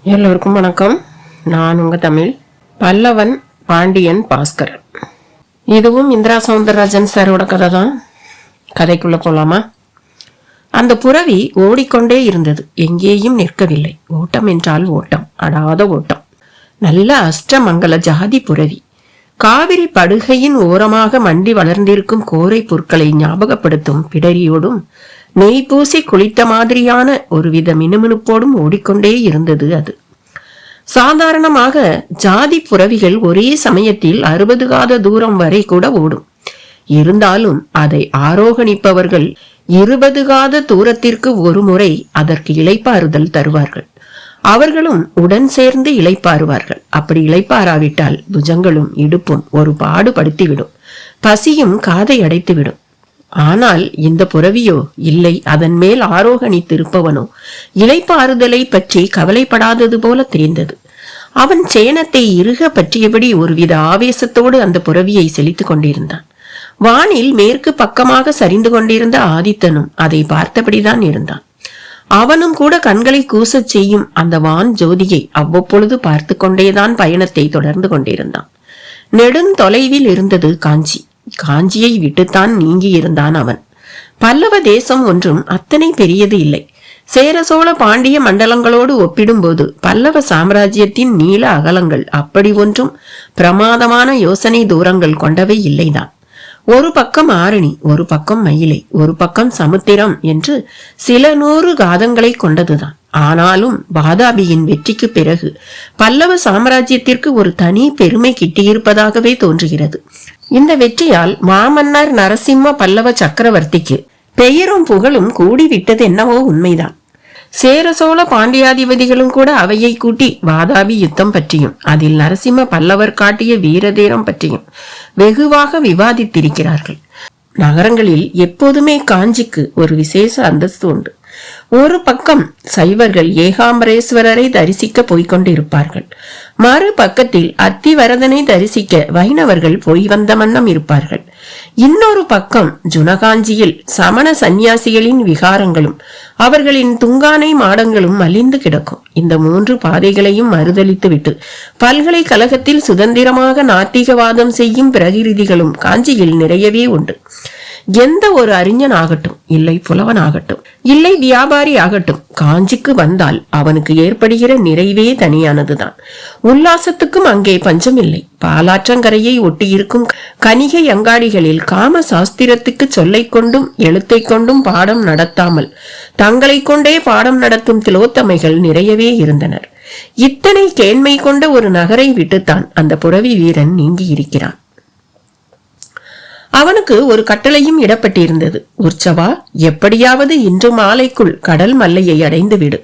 எல்லோருக்கும் வணக்கம். நான் உங்க தமிழ். பல்லவன் பாண்டியன் பாஸ்கர். இதுவும் இந்திரா சௌந்தரராஜன் சாரோட கதை தான். கதைக்குள்ள போலாமா? அந்த புறவி ஓடிக்கொண்டே இருந்தது, எங்கேயும் நிற்கவில்லை. ஓட்டம் என்றால் ஓட்டம், அடாத ஓட்டம். நல்ல அஷ்டமங்கல ஜாதி புறவி. காவிரி படுகையின் ஓரமாக மண்டி வளர்ந்திருக்கும் கோரை பொருட்களை ஞாபகப்படுத்தும் பிடரியோடும் நெய் பூசி குளித்த மாதிரியான ஒருவித மினுமினுப்போடும் ஓடிக்கொண்டே இருந்தது அது. சாதாரணமாக ஜாதி புறவிகள் ஒரே சமயத்தில் 60 காத தூரம் வரை கூட ஓடும். இருந்தாலும் அதை ஆரோகணிப்பவர்கள் 20 காத தூரத்திற்கு ஒரு முறை அதற்கு இளைப்பாறுதல் தருவார்கள். அவர்களும் உடன் சேர்ந்து இளைப்பாறுவார்கள். அப்படி இளைப்பாறாவிட்டால் புஜங்களும் இடுப்பும் ஒரு பாடுபடுத்திவிடும், பசியும் காதை அடைத்துவிடும். ஆனால் இந்த புறவியோ இல்லை. அதன் மேல் ஆரோகணித்திருப்பவனோ இளைப்பாறுதலை பற்றி கவலைப்படாதது போல தெரிந்தது. அவன் சேனத்தை இறுக பற்றியபடி ஒருவித ஆவேசத்தோடு அந்த புறவியை செலுத்திக் கொண்டிருந்தான். வானில் மேற்கு பக்கமாக சரிந்து கொண்டிருந்த ஆதித்தனும் அதை பார்த்தபடிதான் இருந்தான். அவனும் கூட கண்களை கூசச் செய்யும் அந்த வான் ஜோதியை அவ்வப்பொழுது பார்த்து கொண்டேதான் பயணத்தை தொடர்ந்து கொண்டிருந்தான். நெடுந்தொலைவில் இருந்தது காஞ்சி. காஞ்சியை விட்டுத்தான் நீங்கி இருந்தான் அவன். பல்லவ தேசம் ஒன்றும் அத்தனை பெரியது இல்லை. சேர சோழ பாண்டிய மண்டலங்களோடு ஒப்பிடும்போது பல்லவ சாம்ராஜ்யத்தின் நீள அகலங்கள் அப்படி ஒன்றும் பிரமாதமான யோசனை தூரங்கள் கொண்டவை இல்லைதான். ஒரு பக்கம் ஆரணி, ஒரு பக்கம் மயிலை, ஒரு பக்கம் சமுத்திரம் என்று சில 100 காதங்களை கொண்டதுதான். ஆனாலும் வாதாபியின் வெற்றிக்கு பிறகு பல்லவ சாம்ராஜ்யத்திற்கு ஒரு தனி பெருமை கிட்டியிருப்பதாகவே தோன்றுகிறது. இந்த வெற்றியால் மாமன்னர் நரசிம்ம பல்லவ சக்கரவர்த்திக்கு பெயரும் புகழும் கூடிவிட்டது என்னவோ உண்மைதான். சேர சோழ பாண்டியாதிபதிகளும் கூட அவையை கூட்டி வாதாபி யுத்தம் பற்றியும் அதில் நரசிம்ம பல்லவர் காட்டிய வீரதீரம் பற்றியும் வெகுவாக விவாதித்திருக்கிறார்கள். நகரங்களில் எப்போதுமே காஞ்சிக்கு ஒரு விசேஷ அந்தஸ்து உண்டு. ஒரு பக்கம் சைவர்கள் ஏகாம்பரேஸ்வரரை தரிசிக்க போய்கொண்டிருப்பார்கள். மறு பக்கத்தில் அத்திவரதனை தரிசிக்க வைணவர்கள் போய் வந்த வண்ணம் இருப்பார்கள். இன்னொரு பக்கம் ஜுனகாஞ்சியில் சமண சந்நியாசிகளின் விகாரங்களும் அவர்களின் துங்கானை மாடங்களும் மலிந்து கிடக்கும். இந்த 3 பாதைகளையும் மறுதளித்துவிட்டு பல்கலைக்கழகத்தில் சுதந்திரமாக நாத்திகவாதம் செய்யும் பிரதிநிதிகளும் காஞ்சியில் நிறையவே உண்டு. எந்த ஒரு அறிஞன் ஆகட்டும், இல்லை புலவன் ஆகட்டும், இல்லை வியாபாரி ஆகட்டும், காஞ்சிக்கு வந்தால் அவனுக்கு ஏற்படுகிற நிறைவே தனியானதுதான். உல்லாசத்துக்கும் அங்கே பஞ்சம் இல்லை. பாலாற்றங்கரையை ஒட்டியிருக்கும் கணிகை அங்காடிகளில் காம சாஸ்திரத்துக்கு சொல்லை கொண்டும் எழுத்தை கொண்டும் பாடம் நடத்தாமல் தங்களை கொண்டே பாடம் நடத்தும் திலோத்தமைகள் நிறையவே இருந்தனர். இத்தனை கேண்மை கொண்ட ஒரு நகரை விட்டுத்தான் அந்த புறவி வீரன் நீங்கி இருக்கிறான். அவனுக்கு ஒரு கட்டளையும் இடப்பட்டிருந்தது. உற்சவா, எப்படியாவது இன்று மாலைக்குள் கடல் மல்லையை அடைந்து விடு.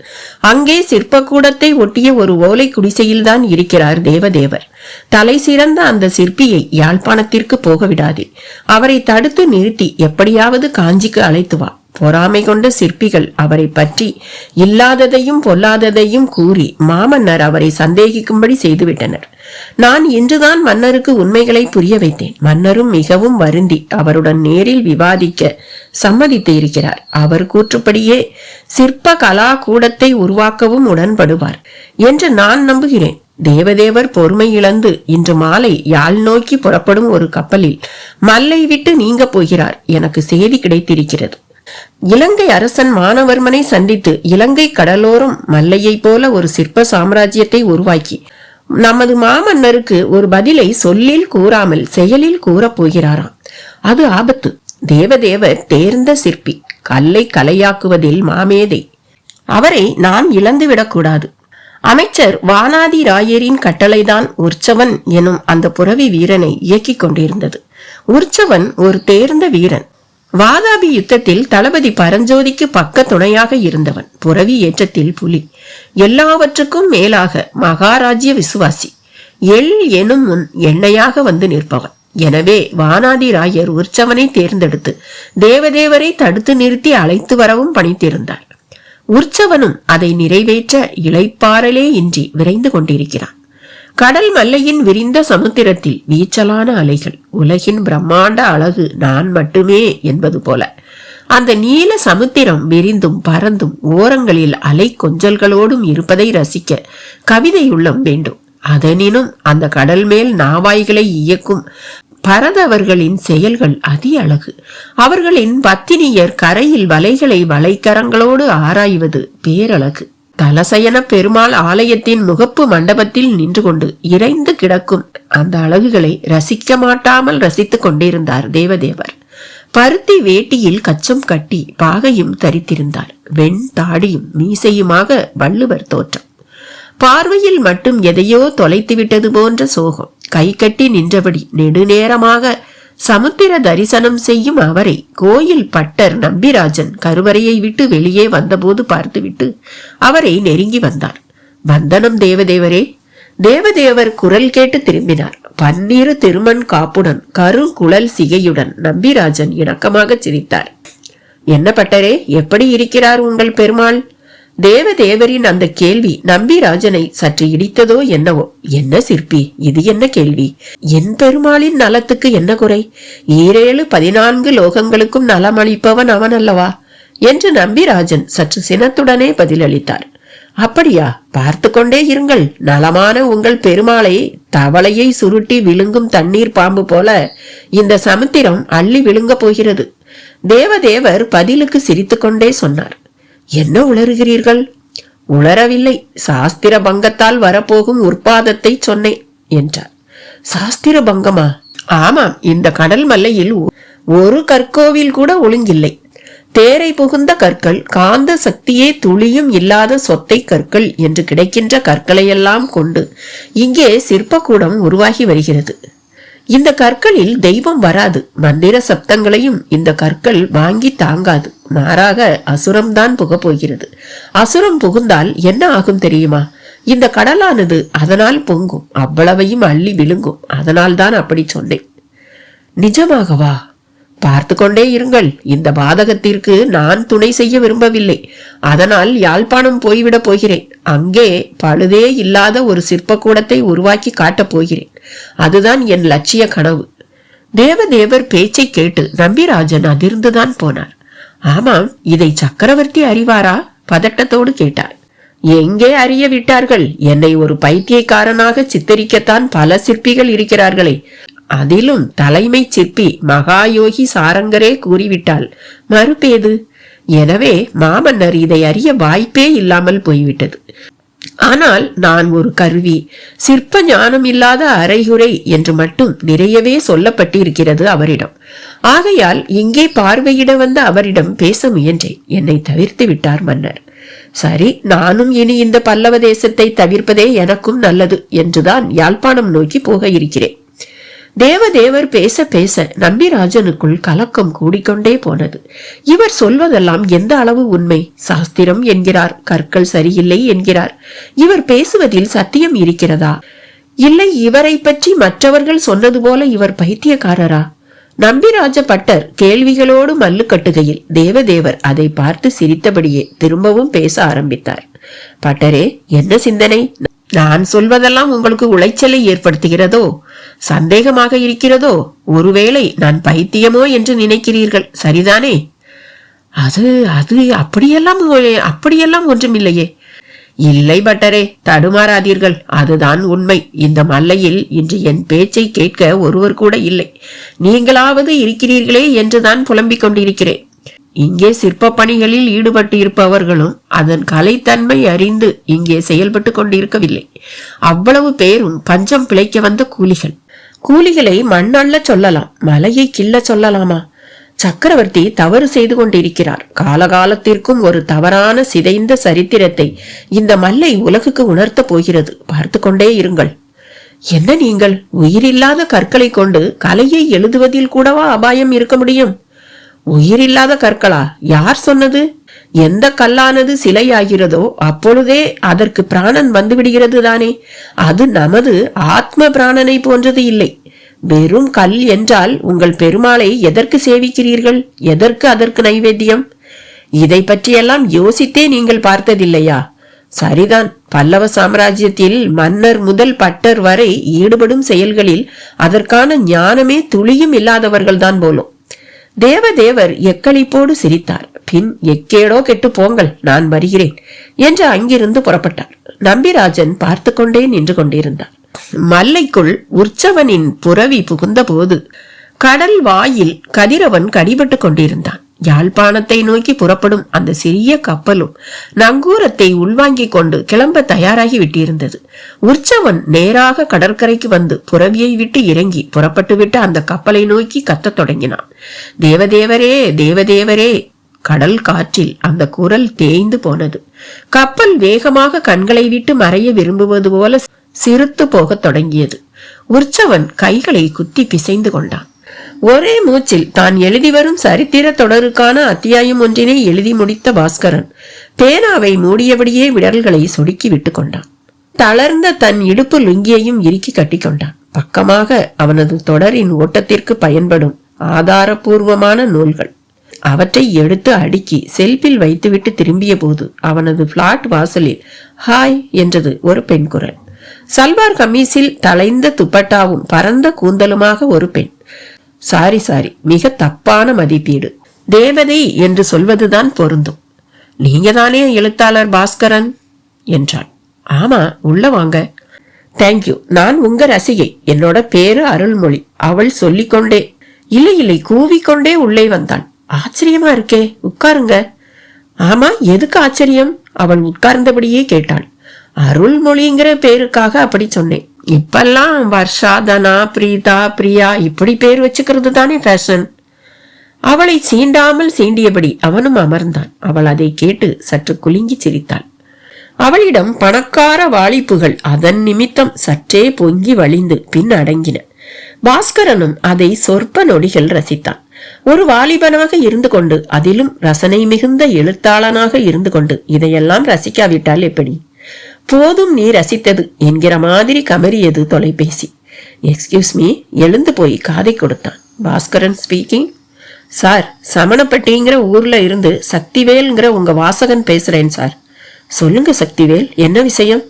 அங்கே சிற்பக்கூடத்தை ஒட்டிய ஒரு ஓலை குடிசையில்தான் இருக்கிறார் தேவதேவர். தலை சிறந்த அந்த சிற்பியை யாழ்ப்பாணத்திற்கு போக விடாதே. அவரை தடுத்து நிறுத்தி எப்படியாவது காஞ்சிக்கு அழைத்து வா. பொறாமை கொண்ட சிற்பிகள் அவரை பற்றி இல்லாததையும் பொல்லாததையும் கூறி மாமன்னர் அவரை சந்தேகிக்கும்படி செய்துவிட்டனர். நான் இன்றுதான் மன்னருக்கு உண்மைகளை புரிய வைத்தேன். மன்னரும் மிகவும் வருந்தி அவருடன் நேரில் விவாதிக்க சம்மதித்து இருக்கிறார். அவர் கூற்றுப்படியே சிற்ப கலா கூடத்தை உருவாக்கவும் உடன்படுவார் என்று நான் நம்புகிறேன். தேவதேவர் பொறுமை இழந்து இன்று மாலை யாழ் நோக்கி புறப்படும் ஒரு கப்பலில் மல்லை விட்டு நீங்க போகிறார். எனக்கு செய்தி கிடைத்திருக்கிறது. இலங்கை அரசன் மானவர்மனை சந்தித்து இலங்கை கடலோரம் மல்லையை போல ஒரு சிற்ப சாம்ராஜ்யத்தை உருவாக்கி நமது மாமன்னருக்கு ஒரு பதிலை சொல்லில் கூறாமல் செயலில் கூறப் போகிறாராம். அது ஆபத்து. தேவதேவர் தேர்ந்த சிற்பி, கல்லை கலையாக்குவதில் மாமேதை. அவரை நாம் இழந்துவிடக்கூடாது. அமைச்சர் வானாதி ராயரின் கட்டளைதான் உற்சவன் எனும் அந்த புறவி வீரனை இயக்கிக் கொண்டிருந்தது. உற்சவன் ஒரு தேர்ந்த வீரன். வாதாபி யுத்தத்தில் தளபதி பரஞ்சோதிக்கு பக்க துணையாக இருந்தவன். புறவி ஏற்றத்தில் புலி. எல்லாவற்றுக்கும் மேலாக மகாராஜ்ய விசுவாசி. எள் எனும் முன் எண்ணெயாக வந்து நிற்பவன். எனவே வானாதி ராயர் உற்சவனை தேர்ந்தெடுத்து தேவதேவரை தடுத்து நிறுத்தி அழைத்து வரவும் பணித்திருந்தார். உற்சவனும் அதை நிறைவேற்ற இளைப்பாறலே இன்றி விரைந்து கொண்டிருக்கிறான். கடல் மல்லையின் விரிந்த சமுத்திரத்தில் வீச்சலான அலைகள். உலகின் பிரம்மாண்ட அழகு நான் மட்டுமே என்பது போல அந்த நீல சமுத்திரம் விரிந்தும் பறந்தும் ஓரங்களில் அலை கொஞ்சல்களோடும் இருப்பதை ரசிக்க கவிதை உள்ளம் வேண்டும். அதனினும் அந்த கடல் மேல் நாவாய்களை இயக்கும் பரதவர்களின் செயல்கள் அதி அழகு. அவர்களின் பத்தினியர் கரையில் வலைகளை வலைக்கரங்களோடு ஆராய்வது பேரழகு. தலசயன பெருமாள் ஆலயத்தின் முகப்பு மண்டபத்தில் நின்று கொண்டு இறைந்து கிடக்கும் அந்த அழகுகளை ரசிக்க மாட்டாமல் ரசித்துக் கொண்டிருந்தார் தேவதேவர். பருத்தி வேட்டியில் கச்சம் கட்டி பாகையும் தரித்திருந்தார். வெண் தாடியும் மீசையுமாக வள்ளுவர் தோற்றம். பார்வையில் மட்டும் எதையோ தொலைத்து விட்டது போன்ற சோகம். கை கட்டி நின்றபடி நெடுநேரமாக சமுத்திர தரிசனம் செய்யும் அவரை கோயில் பட்டர் நம்பிராஜன் கருவறையை விட்டு வெளியே வந்தபோது பார்த்துவிட்டு அவரை நெருங்கி வந்தார். வந்தனம் தேவதேவரே. தேவதேவர் குரல் கேட்டு திரும்பினார். பன்னீரு திருமண் காப்புடன் கருங்குழல் சிகையுடன் நம்பிராஜன் இணக்கமாக சிரித்தார். என்ன பட்டரே, எப்படி இருக்கிறார் உங்கள் பெருமாள்? தேவதேவரின் அந்த கேள்வி நம்பிராஜனை சற்று இடித்ததோ என்னவோ. என்ன சிற்பி, இது என்ன கேள்வி? என் பெருமாளின் நலத்துக்கு என்ன குறை? 14 லோகங்களுக்கும் நலமளிப்பவன் அவன் அல்லவா என்று நம்பிராஜன் சற்று சினத்துடனே பதிலளித்தார். அப்படியா? பார்த்து கொண்டே இருங்கள். நலமான உங்கள் பெருமாளை தவளையை சுருட்டி விழுங்கும் தண்ணீர் பாம்பு போல இந்த சமுத்திரம் அள்ளி விழுங்க போகிறது. தேவதேவர் பதிலுக்கு சிரித்துக்கொண்டே சொன்னார். என்ன உளறுகிறீர்கள்? உளரவில்லை, சாஸ்திர பங்கத்தால் வரப்போகும் உற்பாதத்தை சொன்னேன் என்றார். சாஸ்திர பங்கமா? ஆமாம், இந்த கடல் மல்லையில் ஒரு கற்கோவில் கூட ஒழுங்கில்லை. தேரை புகுந்த கற்கள், காந்த சக்தியே துளியும் இல்லாத சொத்தை கற்கள் என்று கிடைக்கின்ற கற்களையெல்லாம் கொண்டு இங்கே சிற்பக்கூடம் உருவாகி வருகிறது. இந்த கற்களில் தெய்வம் வராது. மந்திர சப்தங்களையும் இந்த கற்கள் வாங்கி தாங்காது. மாறாக அசுரம்தான் புக போகிறது. அசுரம் புகுந்தால் என்ன ஆகும் தெரியுமா? இந்த கடலானது அதனால் பொங்கும், அவ்வளவையும் அள்ளி விழுங்கும். அதனால் தான் அப்படி சொன்னேன். நிஜமாகவா? பார்த்து கொண்டே இருங்கள். இந்த பாதகத்திற்கு நான் துணை செய்ய விரும்பவில்லை. அதனால் யாழ்ப்பாணம் போய்விட போகிறேன். அங்கே பழுதே இல்லாத ஒரு சிற்பக்கூடத்தை உருவாக்கி காட்டப் போகிறேன். அதுதான் என் லட்சிய கனவு. தேவதேவர் பேச்சை கேட்டு நம்பிராஜன் அதிர்ந்துதான் போனார். ஆமாம், இதை சக்கரவர்த்தி அறிவாரா? பதட்டத்தோடு கேட்டார். எங்கே அறிய விட்டார்கள்? என்னை ஒரு பைத்தியக்காரனாக சித்தரிக்கத்தான் பல சிற்பிகள் இருக்கிறார்களே. அதிலும் தலைமை சிற்பி மகாயோகி சாரங்கரே கூறிவிட்டால் மறுப்பேது? எனவே மாமன்னர் இதை அறிய வாய்ப்பே இல்லாமல் போய்விட்டது. ஆனால் நான் ஒரு கருவி, சிற்ப ஞானம் இல்லாத அரைகுறை என்று மட்டும் நிறையவே சொல்லப்பட்டிருக்கிறது அவரிடம். ஆகையால் இங்கே பார்வையிட வந்த அவரிடம் பேச முயன்றேன். என்னை தவிர்த்து விட்டார் மன்னர். சரி, நானும் இனி இந்த பல்லவ தேசத்தை தவிர்ப்பதே எனக்கும் நல்லது என்றுதான் யாழ்ப்பாணம் நோக்கி போக இருக்கிறேன். தேவதேவர் பேச பேச நம்பிராஜனுக்குள் கலக்கம் கூடிக்கொண்டே போனது. இவர் சொல்வதெல்லாம் எந்த அளவு உண்மை? சாஸ்திரம் என்கிறார், கற்கள் சரியில்லை என்கிறார். இவர் பேசுவதில் சத்தியம் இருக்கிறதா? இல்லை, இவரை பற்றி மற்றவர்கள் சொன்னது போல இவர் பைத்தியக்காரரா? நம்பிராஜ பட்டர் கேள்விகளோடு மல்லு கட்டுகையில் தேவதேவர் அதை பார்த்து சிரித்தபடியே திரும்பவும் பேச ஆரம்பித்தார். பட்டரே, என்ன சிந்தனை? நான் சொல்வதெல்லாம் உங்களுக்கு உளைச்சலை ஏற்படுத்துகிறதோ? சந்தேகமாக இருக்கிறதோ? ஒருவேளை நான் பைத்தியமோ என்று நினைக்கிறீர்கள், சரிதானே? அது அது அப்படியெல்லாம் ஒன்றுமில்லையே. இல்லை பட்டரே, தடுமாறாதீர்கள். அதுதான் உண்மை. இந்த மல்லையில் இன்று என் பேச்சை கேட்க ஒருவர் கூட இல்லை. நீங்களாவது இருக்கிறீர்களே என்றுதான் புலம்பிக் கொண்டிருக்கிறேன். இங்கே சிற்ப பணிகளில் ஈடுபட்டு இருப்பவர்களும் அதன் கலைத்தன்மை அறிந்து இங்கே செயல்பட்டு கொண்டிருக்கவில்லை. அவ்வளவு பேரும் பஞ்சம் பிழைக்க வந்த கூலிகள். கூலிகளை மண்ணள்ள சொல்லலாம், மலையை கிள்ள சொல்லலாமா? சக்கரவர்த்தி தவறு செய்து கொண்டிருக்கிறார். காலகாலத்திற்கும் ஒரு தவறான சிதைந்த சரித்திரத்தை இந்த மல்லை உலகுக்கு உணர்த்த போகிறது. பார்த்து கொண்டே இருங்கள். என்ன நீங்கள்? உயிரில்லாத கற்களை கொண்டு கலையை எழுதுவதில் கூடவா அபாயம் இருக்க முடியும்? உயிரில்லாத கற்களா? யார் சொன்னது? எந்த கல்லானது சிலையாகிறதோ அப்பொழுதே அதற்கு பிராணன் வந்துவிடுகிறது தானே. அது நமது ஆத்ம பிராணனை போன்றது இல்லை. வெறும் கல் என்றால் உங்கள் பெருமாளை எதற்கு சேவிக்கிறீர்கள்? எதற்கு அதற்கு நைவேத்தியம்? இதை பற்றியெல்லாம் யோசித்தே நீங்கள் பார்த்ததில்லையா? சரிதான், பல்லவ சாம்ராஜ்யத்தில் மன்னர் முதல் பட்டர் வரை ஈடுபடும் செயல்களில் அதற்கான ஞானமே துளியும் இல்லாதவர்கள்தான் போலும். தேவதேவர் எக்களிப்போடு சிரித்தார். பின் எக்கேடோ கெட்டு போங்கள், நான் வருகிறேன் என்று அங்கிருந்து புறப்பட்டார். நம்பிராஜன் பார்த்து கொண்டே நின்று கொண்டிருந்தார். மல்லைக்குள் உற்சவனின் புரவி புகுந்த போது கடல் வாயில் கதிரவன் கடிபட்டு கொண்டிருந்தான். யாழ்ப்பாணத்தை நோக்கி புறப்படும் அந்த சிறிய கப்பலும் நங்கூரத்தை உள்வாங்கிக் கொண்டு கிளம்ப தயாராகி விட்டிருந்தது. உற்சவன் நேராக கடற்கரைக்கு வந்து புரவியை விட்டு இறங்கி புறப்பட்டு விட்டு அந்த கப்பலை நோக்கி கத்தத் தொடங்கினான். தேவதேவரே, தேவதேவரே! கடல் காற்றில் அந்த குரல் தேய்ந்து போனது. கப்பல் வேகமாக கண்களை விட்டு மறைய விரும்புவது போல சிறுத்து போகத் தொடங்கியது. உற்சவன் கைகளை குத்தி பிசைந்து கொண்டான். ஒரே மூச்சில் தான் எழுதி வரும் சரித்திர தொடருக்கான அத்தியாயம் ஒன்றினை எழுதி முடித்த பாஸ்கரன் பேனாவை மூடியபடியே விரல்களை சொடுக்கி விட்டு கொண்டான். தளர்ந்த தன் இடுப்பு லுங்கியையும் இறுக்கி கட்டி கொண்டான். பக்கமாக அவனது தொடரின் ஓட்டத்திற்கு பயன்படும் ஆதாரபூர்வமான நூல்கள். அவற்றை எடுத்து அடுக்கி செல்பில் வைத்துவிட்டு திரும்பிய போது அவனது பிளாட் வாசலில் ஹாய் என்றது ஒரு பெண் குரல். சல்வார் கமீஸில் தலைந்த துப்பட்டாவும் பரந்த கூந்தலுமாக ஒரு பெண். சாரி, மிக தப்பான மதிப்பீடு. தேவதை என்று சொல்வதுதான் பொருந்தும். நீங்க தானே எழுத்தாளர் பாஸ்கரன் என்றாள். ஆமா, உள்ள வாங்க. தேங்க்யூ, நான் உங்க ரசிகை. என்னோட பேரு அருள்மொழி. அவள் சொல்லிக்கொண்டே இல்லை கூவிக்கொண்டே உள்ளே வந்தாள். ஆச்சரியமா இருக்கே, உட்காருங்க. ஆமா, எதுக்கு ஆச்சரியம்? அவள் உட்கார்ந்தபடியே கேட்டாள். அருள்மொழிங்கிற பேருக்காக அப்படி சொன்னேன். இப்பெல்லாம் வர்ஷா, தனா, பிரீதா, பிரியா இப்படி பேர் வச்சுக்கிறது தானே ஃபேஷன். அவளை சீண்டாமல் சீண்டியபடி அவனும் அமர்ந்தான். அவள் அதை கேட்டு சற்று குலுங்கி சிரித்தாள். அவளிடம் பணக்கார வாலிப்புகள் அதன் நிமித்தம் சற்றே பொங்கி வழிந்து பின் அடங்கின. பாஸ்கரனும் அதை சொற்ப நொடிகள் ரசித்தான். ஒரு வாலிபனாக இருந்து கொண்டு, அதிலும் ரசனை மிகுந்த எழுத்தாளனாக இருந்து கொண்டு இதையெல்லாம் ரசிக்காவிட்டால் எப்படி? போதும் நீ ரசித்தது என்கிற மாதிரி கமறியது தொலைபேசி. எக்ஸ்கியூஸ் மீ, எழுந்து போய் காதை கொடுத்தான். பாஸ்கரன் ஸ்பீக்கிங். சார், சமணப்பட்டிங்கிற ஊர்ல இருந்து சக்திவேல்ங்கிற உங்க வாசகன் பேசுறேன் சார். சொல்லுங்க சக்திவேல், என்ன விஷயம்?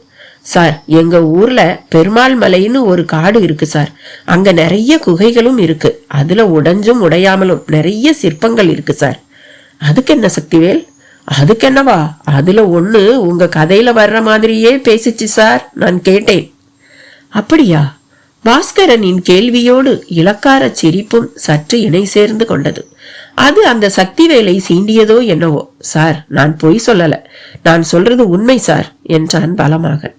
சார், எங்க ஊர்ல பெருமாள் மலைன்னு ஒரு காடு இருக்கு சார். அங்க நிறைய குகைகளும் இருக்கு. அதுல உடைஞ்சும் உடையாமலும் நிறைய சிற்பங்கள் இருக்கு சார். அதுக்கு என்ன சக்திவேல்? அதுக்கு என்னவா, அதுல ஒண்ணு உங்க கதையில வர்ற மாதிரியே பேசிச்சு சார், நான் கேட்டேன். அப்படியா? பாஸ்கரனின் கேள்வியோடு இலக்கார சிரிப்பும் சற்று இணை சேர்ந்து கொண்டது. அது அந்த சக்திவேலை சீண்டியதோ என்னவோ. சார், நான் பொய் சொல்லல, நான் சொல்றது உண்மை சார் என்றான் பலமாக.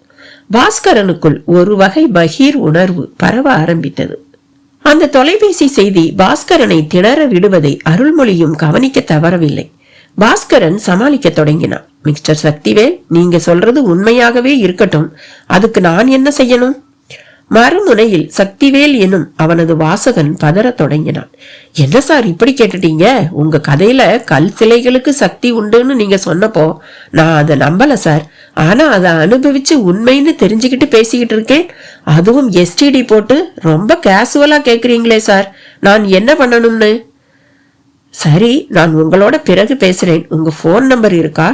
பாஸ்கரனுக்குள் ஒரு வகை பகீர் உணர்வு பரவ ஆரம்பித்தது. அந்த தொலைபேசி செய்தி பாஸ்கரனை திணற விடுவதை அருள்மொழியும் கவனிக்க தவறவில்லை. பாஸ்கரன் சமாளிக்க தொடங்கினான். மிஸ்டர் சக்திவேல், நீங்க சொல்றது உண்மையாகவே இருக்கட்டும், அதுக்கு நான் என்ன செய்யணும்? மறுமுனையில் சக்திவேல் எனும் அவனது வாசகன் பதற தொடங்கினான். என்ன சார் இப்படி கேட்டுட்டீங்க? உங்க கதையில கல் சிலைகளுக்கு சக்தி உண்டுன்னு நீங்க சொன்னப்போ நான் அதை நம்பல சார். ஆனா அதை அனுபவிச்சு உண்மைன்னு தெரிஞ்சுக்கிட்டு பேசிக்கிட்டு இருக்கேன். அதுவும் எஸ்டிடி போட்டு ரொம்ப கேசுவலா கேக்குறீங்களே சார், நான் என்ன பண்ணணும்னு? சரி, நான் உங்களோட பிறகு பேசுறேன். உங்க போன் நம்பர் இருக்கா?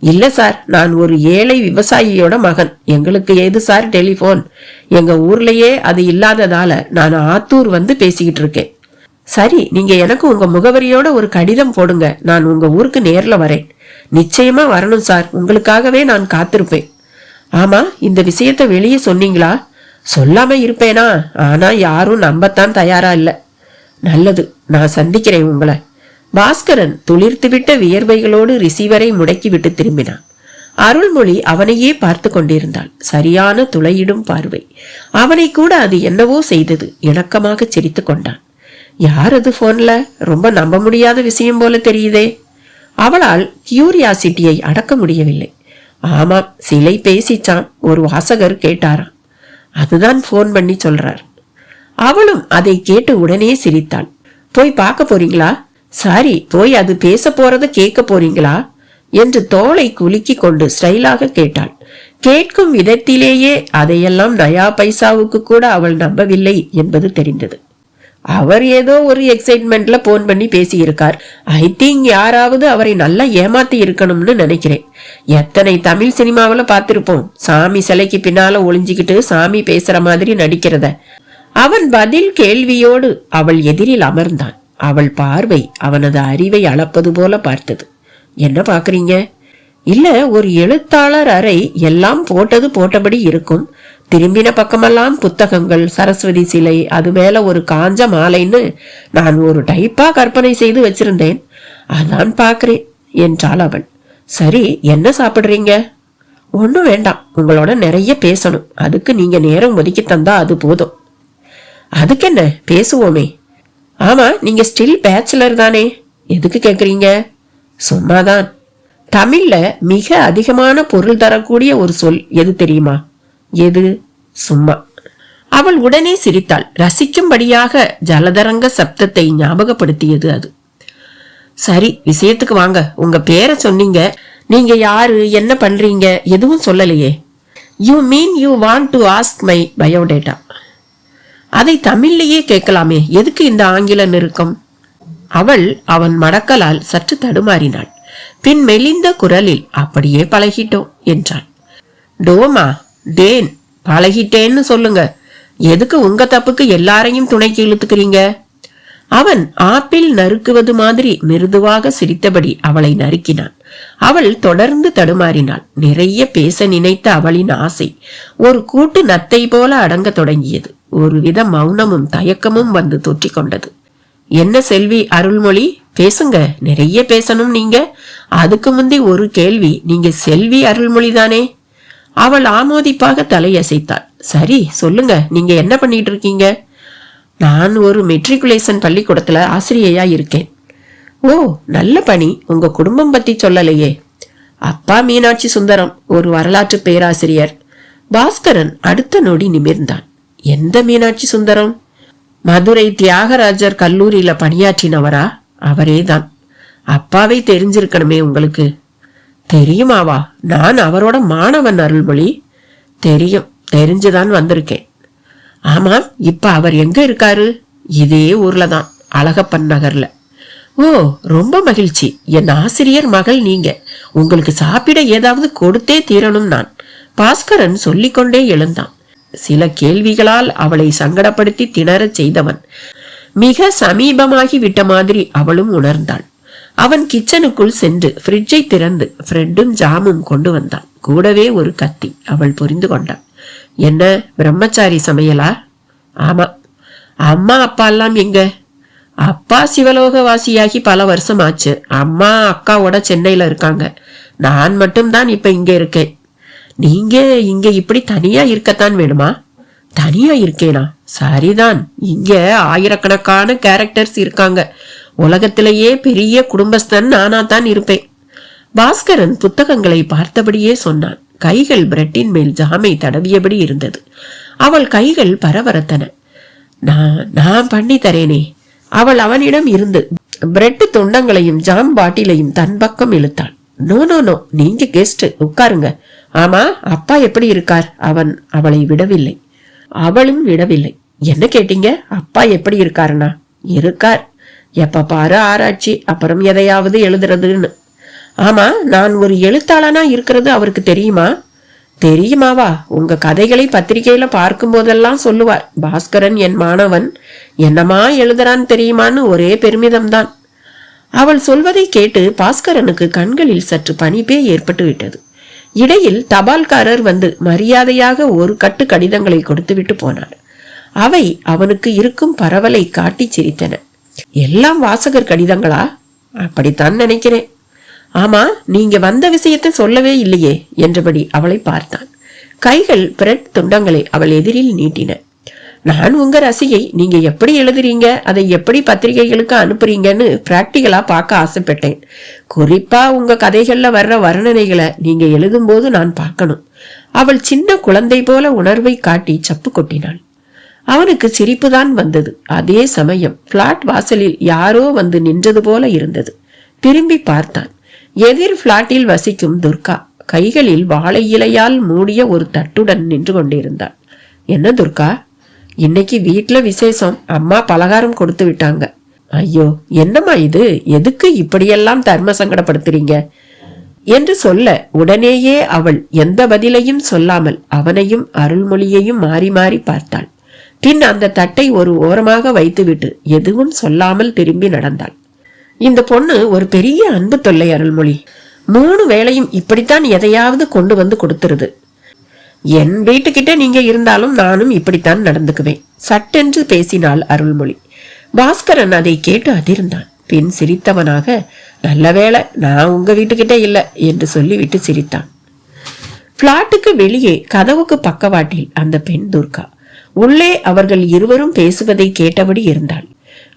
இல்ல சார், நான் ஒரு ஏழை விவசாயியோட மகன். எங்களுக்கு ஏது சார் டெலிபோன்? எங்க ஊர்லயே அது இல்லாததால நான் ஆத்தூர் வந்து பேசிக்கிட்டு இருக்கேன். சரி, நீங்க எனக்கு உங்க முகவரியோட ஒரு கடிதம் போடுங்க. நான் உங்க ஊருக்கு நேர்ல வரேன். நிச்சயமா வரணும் சார், உங்களுக்காகவே நான் காத்திருப்பேன். ஆமா, இந்த விஷயத்த வெளியே சொன்னீங்களா? சொல்லாம இருப்பேனா? ஆனா யாரும் நம்பத்தான் தயாரா இல்ல. நல்லது, நான் சந்திக்கிறேன் உங்களை. பாஸ்கரன் துளிர்த்துவிட்ட வியர்வைகளோடு ரிசீவரை முடக்கிவிட்டு திரும்பினான். அருள்மொழி அவனையே பார்த்து கொண்டிருந்தாள். சரியான துளையிடும் பார்வை. அவனை கூட அது என்னவோ செய்தது. இணக்கமாக சிரித்து கொண்டான். யார் அது போன்ல? ரொம்ப நம்ப முடியாத விஷயம் போல தெரியுதே. அவளால் கியூரியாசிட்டியை அடக்க முடியவில்லை. ஆமாம், சிலை பேசிச்சான். ஒரு வாசகர் கேட்டாராம். அதுதான் போன் பண்ணி சொல்றார். அவளும் அதை கேட்டு உடனே சிரித்தாள். போய் பார்க்க போறீங்களா? சாரி, போய் அது பேச போறத கேட்க போறீங்களா என்று தோளை குலுக்கி கொண்டு ஸ்டைலாக கேட்டாள். கேட்கும் விதத்திலேயே அதையெல்லாம் நயா பைசாவுக்கு கூட அவள் நம்பவில்லை என்பது தெரிந்தது. அவர் ஏதோ ஒரு எக்ஸைட்மெண்ட்ல போன் பண்ணி பேசியிருக்கார். ஐ திங்க் யாராவது அவரை நல்லா ஏமாத்தி இருக்கணும்னு நினைக்கிறேன். எத்தனை தமிழ் சினிமாவில பார்த்திருப்போம், சாமி சிலைக்கு பின்னால ஒளிஞ்சுக்கிட்டு சாமி பேசுற மாதிரி நடிக்கிறத. அவன் பதில் கேள்வியோடு அவள் எதிரில் அமர்ந்தான். அவள் பார்வை அவனது அறிவை அளப்பது போல பார்த்தது. என்ன பாக்குறீங்க? இல்ல, ஒரு எழுத்தாளர் அறை எல்லாம் போட்டது போட்டபடி இருக்கும். திரும்பின பக்கமெல்லாம் புத்தகங்கள், சரஸ்வதி சிலை, அது மேல ஒரு காஞ்ச மாலைன்னு நான் ஒரு டைப்பா கற்பனை செய்து வச்சிருந்தேன். அதான் பாக்குறேன் என்றாள் அவள். சரி, என்ன சாப்பிடுறீங்க? ஒன்னும் வேண்டாம், உங்களோட நிறைய பேசணும். அதுக்கு நீங்க நேரம் ஒதுக்கி தந்தா அது போதும். அதுக்கு என்ன, பேசுவோமே. ஆமா, நீங்க ஸ்டில் பேச்சுலர் தானே? எதுக்கு கேக்குறீங்க? சும்மாதான். தமிழ்ல மிக அதிகமான பொருள் தரக்கூடிய ஒரு சொல் எது தெரியுமா? எது? சும்மா. அவள் உடனே சிரித்தாள். ரசிக்கும்படியாக ஜலதரங்க சப்தத்தை ஞாபகப்படுத்தியது அது. சரி, விஷயத்துக்கு வாங்க. உங்க பேரை சொன்னீங்க. நீங்க யாரு, என்ன பண்றீங்க, எதுவும் சொல்லலையே. You mean you want to ask my biodata? அதை தமிழ்லேயே கேட்கலாமே, எதுக்கு இந்த ஆங்கில நெருக்கம்? அவள் அவன் மடக்கலால் சற்று தடுமாறினாள். பின் மெலிந்த குரலில், அப்படியே பழகிட்டோம் என்றாள். டோமா, டேன், பழகிட்டேன்னு சொல்லுங்க. எதுக்கு உங்க தப்புக்கு எல்லாரையும் துணைக்கு இழுத்துக்கிறீங்க? அவன் ஆப்பிள் நறுக்குவது மாதிரி மிருதுவாக சிரித்தபடி அவளை நறுக்கினான். அவள் தொடர்ந்து தடுமாறினாள். நிறைய பேச நினைத்த அவளின் ஆசை ஒரு கூட்டு நத்தை போல அடங்க தொடங்கியது. ஒருவித மௌனமும் தயக்கமும் வந்து தொற்றிக்கொண்டது. என்ன செல்வி அருள்மொழி, பேசுங்க, நிறைய பேசணும் நீங்க. அதுக்கு முந்தி ஒரு கேள்வி, நீங்க செல்வி அருள்மொழி தானே? அவள் ஆமோதிப்பாக தலையசைத்தாள். சரி சொல்லுங்க, நீங்க என்ன பண்ணிட்டு இருக்கீங்க? நான் ஒரு மெட்ரிகுலேஷன் பள்ளிக்கூடத்துல ஆசிரியையா இருக்கேன். ஓ, நல்ல பணி. உங்க குடும்பம் பத்தி சொல்லலையே. அப்பா மீனாட்சி சுந்தரம், ஒரு வரலாற்று பேராசிரியர். பாஸ்கரன் அடுத்த நொடி நிமிர்ந்தான். எந்த மீனாட்சி சுந்தரம்? மதுரை தியாகராஜர் கல்லூரியில பணியாற்றினவரா? அவரேதான். அப்பாவை தெரிஞ்சிருக்கணுமே உங்களுக்கு. தெரியுமாவா? நான் அவரோட மாணவன் அருள்மொழி. தெரியும், தெரிஞ்சுதான் வந்திருக்கேன். ஆமா, இப்ப அவர் எங்க இருக்காரு? இதே ஊர்ல தான், அழகப்பன் நகர்ல. ஓ, ரொம்ப மகிழ்ச்சி. என் ஆசிரியர் மகள் நீங்க. உங்களுக்கு சாப்பிட ஏதாவது கொடுத்தே தீரணும் நான். பாஸ்கரன் சொல்லிக்கொண்டே எழுந்தான். சில கேள்விகளால் அவளை சங்கடப்படுத்தி திணறச் செய்தவன் மிக சமீபமாகி விட்ட மாதிரி அவளும் உணர்ந்தாள். அவன் கிச்சனுக்குள் சென்று ஃப்ரிட்ஜை திறந்து பிரெட்டும் ஜாமும் கொண்டு வந்தான். கூடவே ஒரு கத்தி. அவள் புரிந்து கொண்டாள். என்ன, பிரம்மச்சாரி சமையலா? ஆமா. அம்மா அப்பா எல்லாம் எங்க? அப்பா சிவலோகவாசியாகி பல வருஷம் ஆச்சு. அம்மா அக்காவோட சென்னையில இருக்காங்க. நான் மட்டும்தான் இப்ப இங்க இருக்கேன். நீங்க இங்க இப்படி தனியா இருக்கத்தான் வேணுமா? தனியா இருக்கேனா? சரிதான், இங்க ஆயிரக்கணக்கான கேரக்டர்ஸ் இருக்காங்க. உலகத்திலேயே பெரிய குடும்பஸ்தன் நானா தான் இருப்பேன். பாஸ்கரன் புத்தகங்களை பார்த்தபடியே சொன்னான். கைகள் பிரெட்டின் மேல் ஜாமை தடவியபடி இருந்தது. அவள் கைகள் பரபரத்தன. நான் பண்ணி தரேனே. அவள் அவனிடம் இருந்து பிரெட் துண்டங்களையும் ஜாம் பாட்டிலையும் தன் பக்கம் இழுத்தாள். நோ நோ நோ, நீங்க கெஸ்ட், உட்காருங்க. ஆமா, அப்பா எப்படி இருக்கார்? அவன் அவளை விடவில்லை. அவளும் விடவில்லை. என்ன கேட்டீங்க? அப்பா எப்படி இருக்காருனா? இருக்கார், எப்ப பாரு ஆராய்ச்சி, அப்புறம் எதையாவது எழுதுறதுன்னு. ஆமா, நான் ஒரு எழுத்தாளனா இருக்கிறது அவருக்கு தெரியுமா? தெரியுமாவா? உங்க கதைகளை பத்திரிகையில பார்க்கும் போதெல்லாம் சொல்லுவார். பாஸ்கரன் என் மாணவன், என்னமா எழுதுறான் தெரியுமான்னு ஒரே பெருமிதம்தான். அவள் சொல்வதை கேட்டு பாஸ்கரனுக்கு கண்களில் சற்று பனிப்பே ஏற்பட்டு விட்டது. இடையில் தபால்காரர் வந்து மரியாதையாக ஒரு கட்டு கடிதங்களை கொடுத்துவிட்டு போனார். அவை அவனுக்கு இருக்கும் பரவலை காட்டி சிரித்தன. எல்லாம் வாசகர் கடிதங்களா? அப்படித்தான் நினைக்கிறேன். ஆமா, நீங்க வந்த விஷயத்தை சொல்லவே இல்லையே என்றபடி அவளை பார்த்தான். கைகள் பிரெட் துண்டங்களை அவள் எதிரில் நீட்டின. நான் உங்க ரசிகை. நீங்க எப்படி எழுதுறீங்க, அதை எப்படி பத்திரிகைகளுக்கு அனுப்புறீங்கன்னு பிராக்டிகலா பார்க்க ஆசைப்பட்டேன். குறிப்பா உங்க கதைகள்ல வர்ற வர்ணனைகளை நீங்க எழுதும் போது நான் பார்க்கணும். அவள் சின்ன குழந்தை போல உணர்வை காட்டி சப்பு கொட்டினாள். அவனுக்கு சிரிப்புதான் வந்தது. அதே சமயம் பிளாட் வாசலில் யாரோ வந்து நின்றது போல இருந்தது. திரும்பி பார்த்தான். எதிர் பிளாட்டில் வசிக்கும் துர்கா கைகளில் வாழை இலையால் மூடிய ஒரு தட்டுடன் நின்று கொண்டிருந்தாள். என்ன துர்கா, இன்னைக்கு வீட்டுல விசேஷம், அம்மா பலகாரம் கொடுத்து விட்டாங்க. ஐயோ, என்னம்மா இது, எதுக்கு இப்படியெல்லாம் தர்ம சங்கடப்படுத்துறீங்க என்று சொல்ல உடனேயே அவள் எந்த பதிலையும் சொல்லாமல் அவனையும் அருள்மொழியையும் மாறி மாறி பார்த்தாள். பின் அந்த தட்டை ஒரு ஓரமாக வைத்துவிட்டு எதுவும் சொல்லாமல் திரும்பி நடந்தாள். இந்த பொண்ணு ஒரு பெரிய அன்பு தொல்லை அருள்மொழி. 3 வேளையும் இப்படித்தான் எதையாவது கொண்டு வந்து கொடுத்துருது. என் வீட்டுக்கிட்ட நீங்க இருந்தாலும் நானும் இப்படித்தான் நடந்துக்குவேன், சட்டென்று பேசினாள் அருள்மொழி. பாஸ்கரன் அதை கேட்டு அதிர்ந்தான். பின் சிரித்தவனாக, நல்ல வேளை நான் உங்க வீட்டுக்கிட்ட இல்ல என்று சொல்லிவிட்டு சிரித்தான். பிளாட்டுக்கு வெளியே கதவுக்கு பக்கவாட்டில் அந்த பெண் துர்கா. உள்ளே அவர்கள் இருவரும் பேசுவதை கேட்டபடி இருந்தாள்.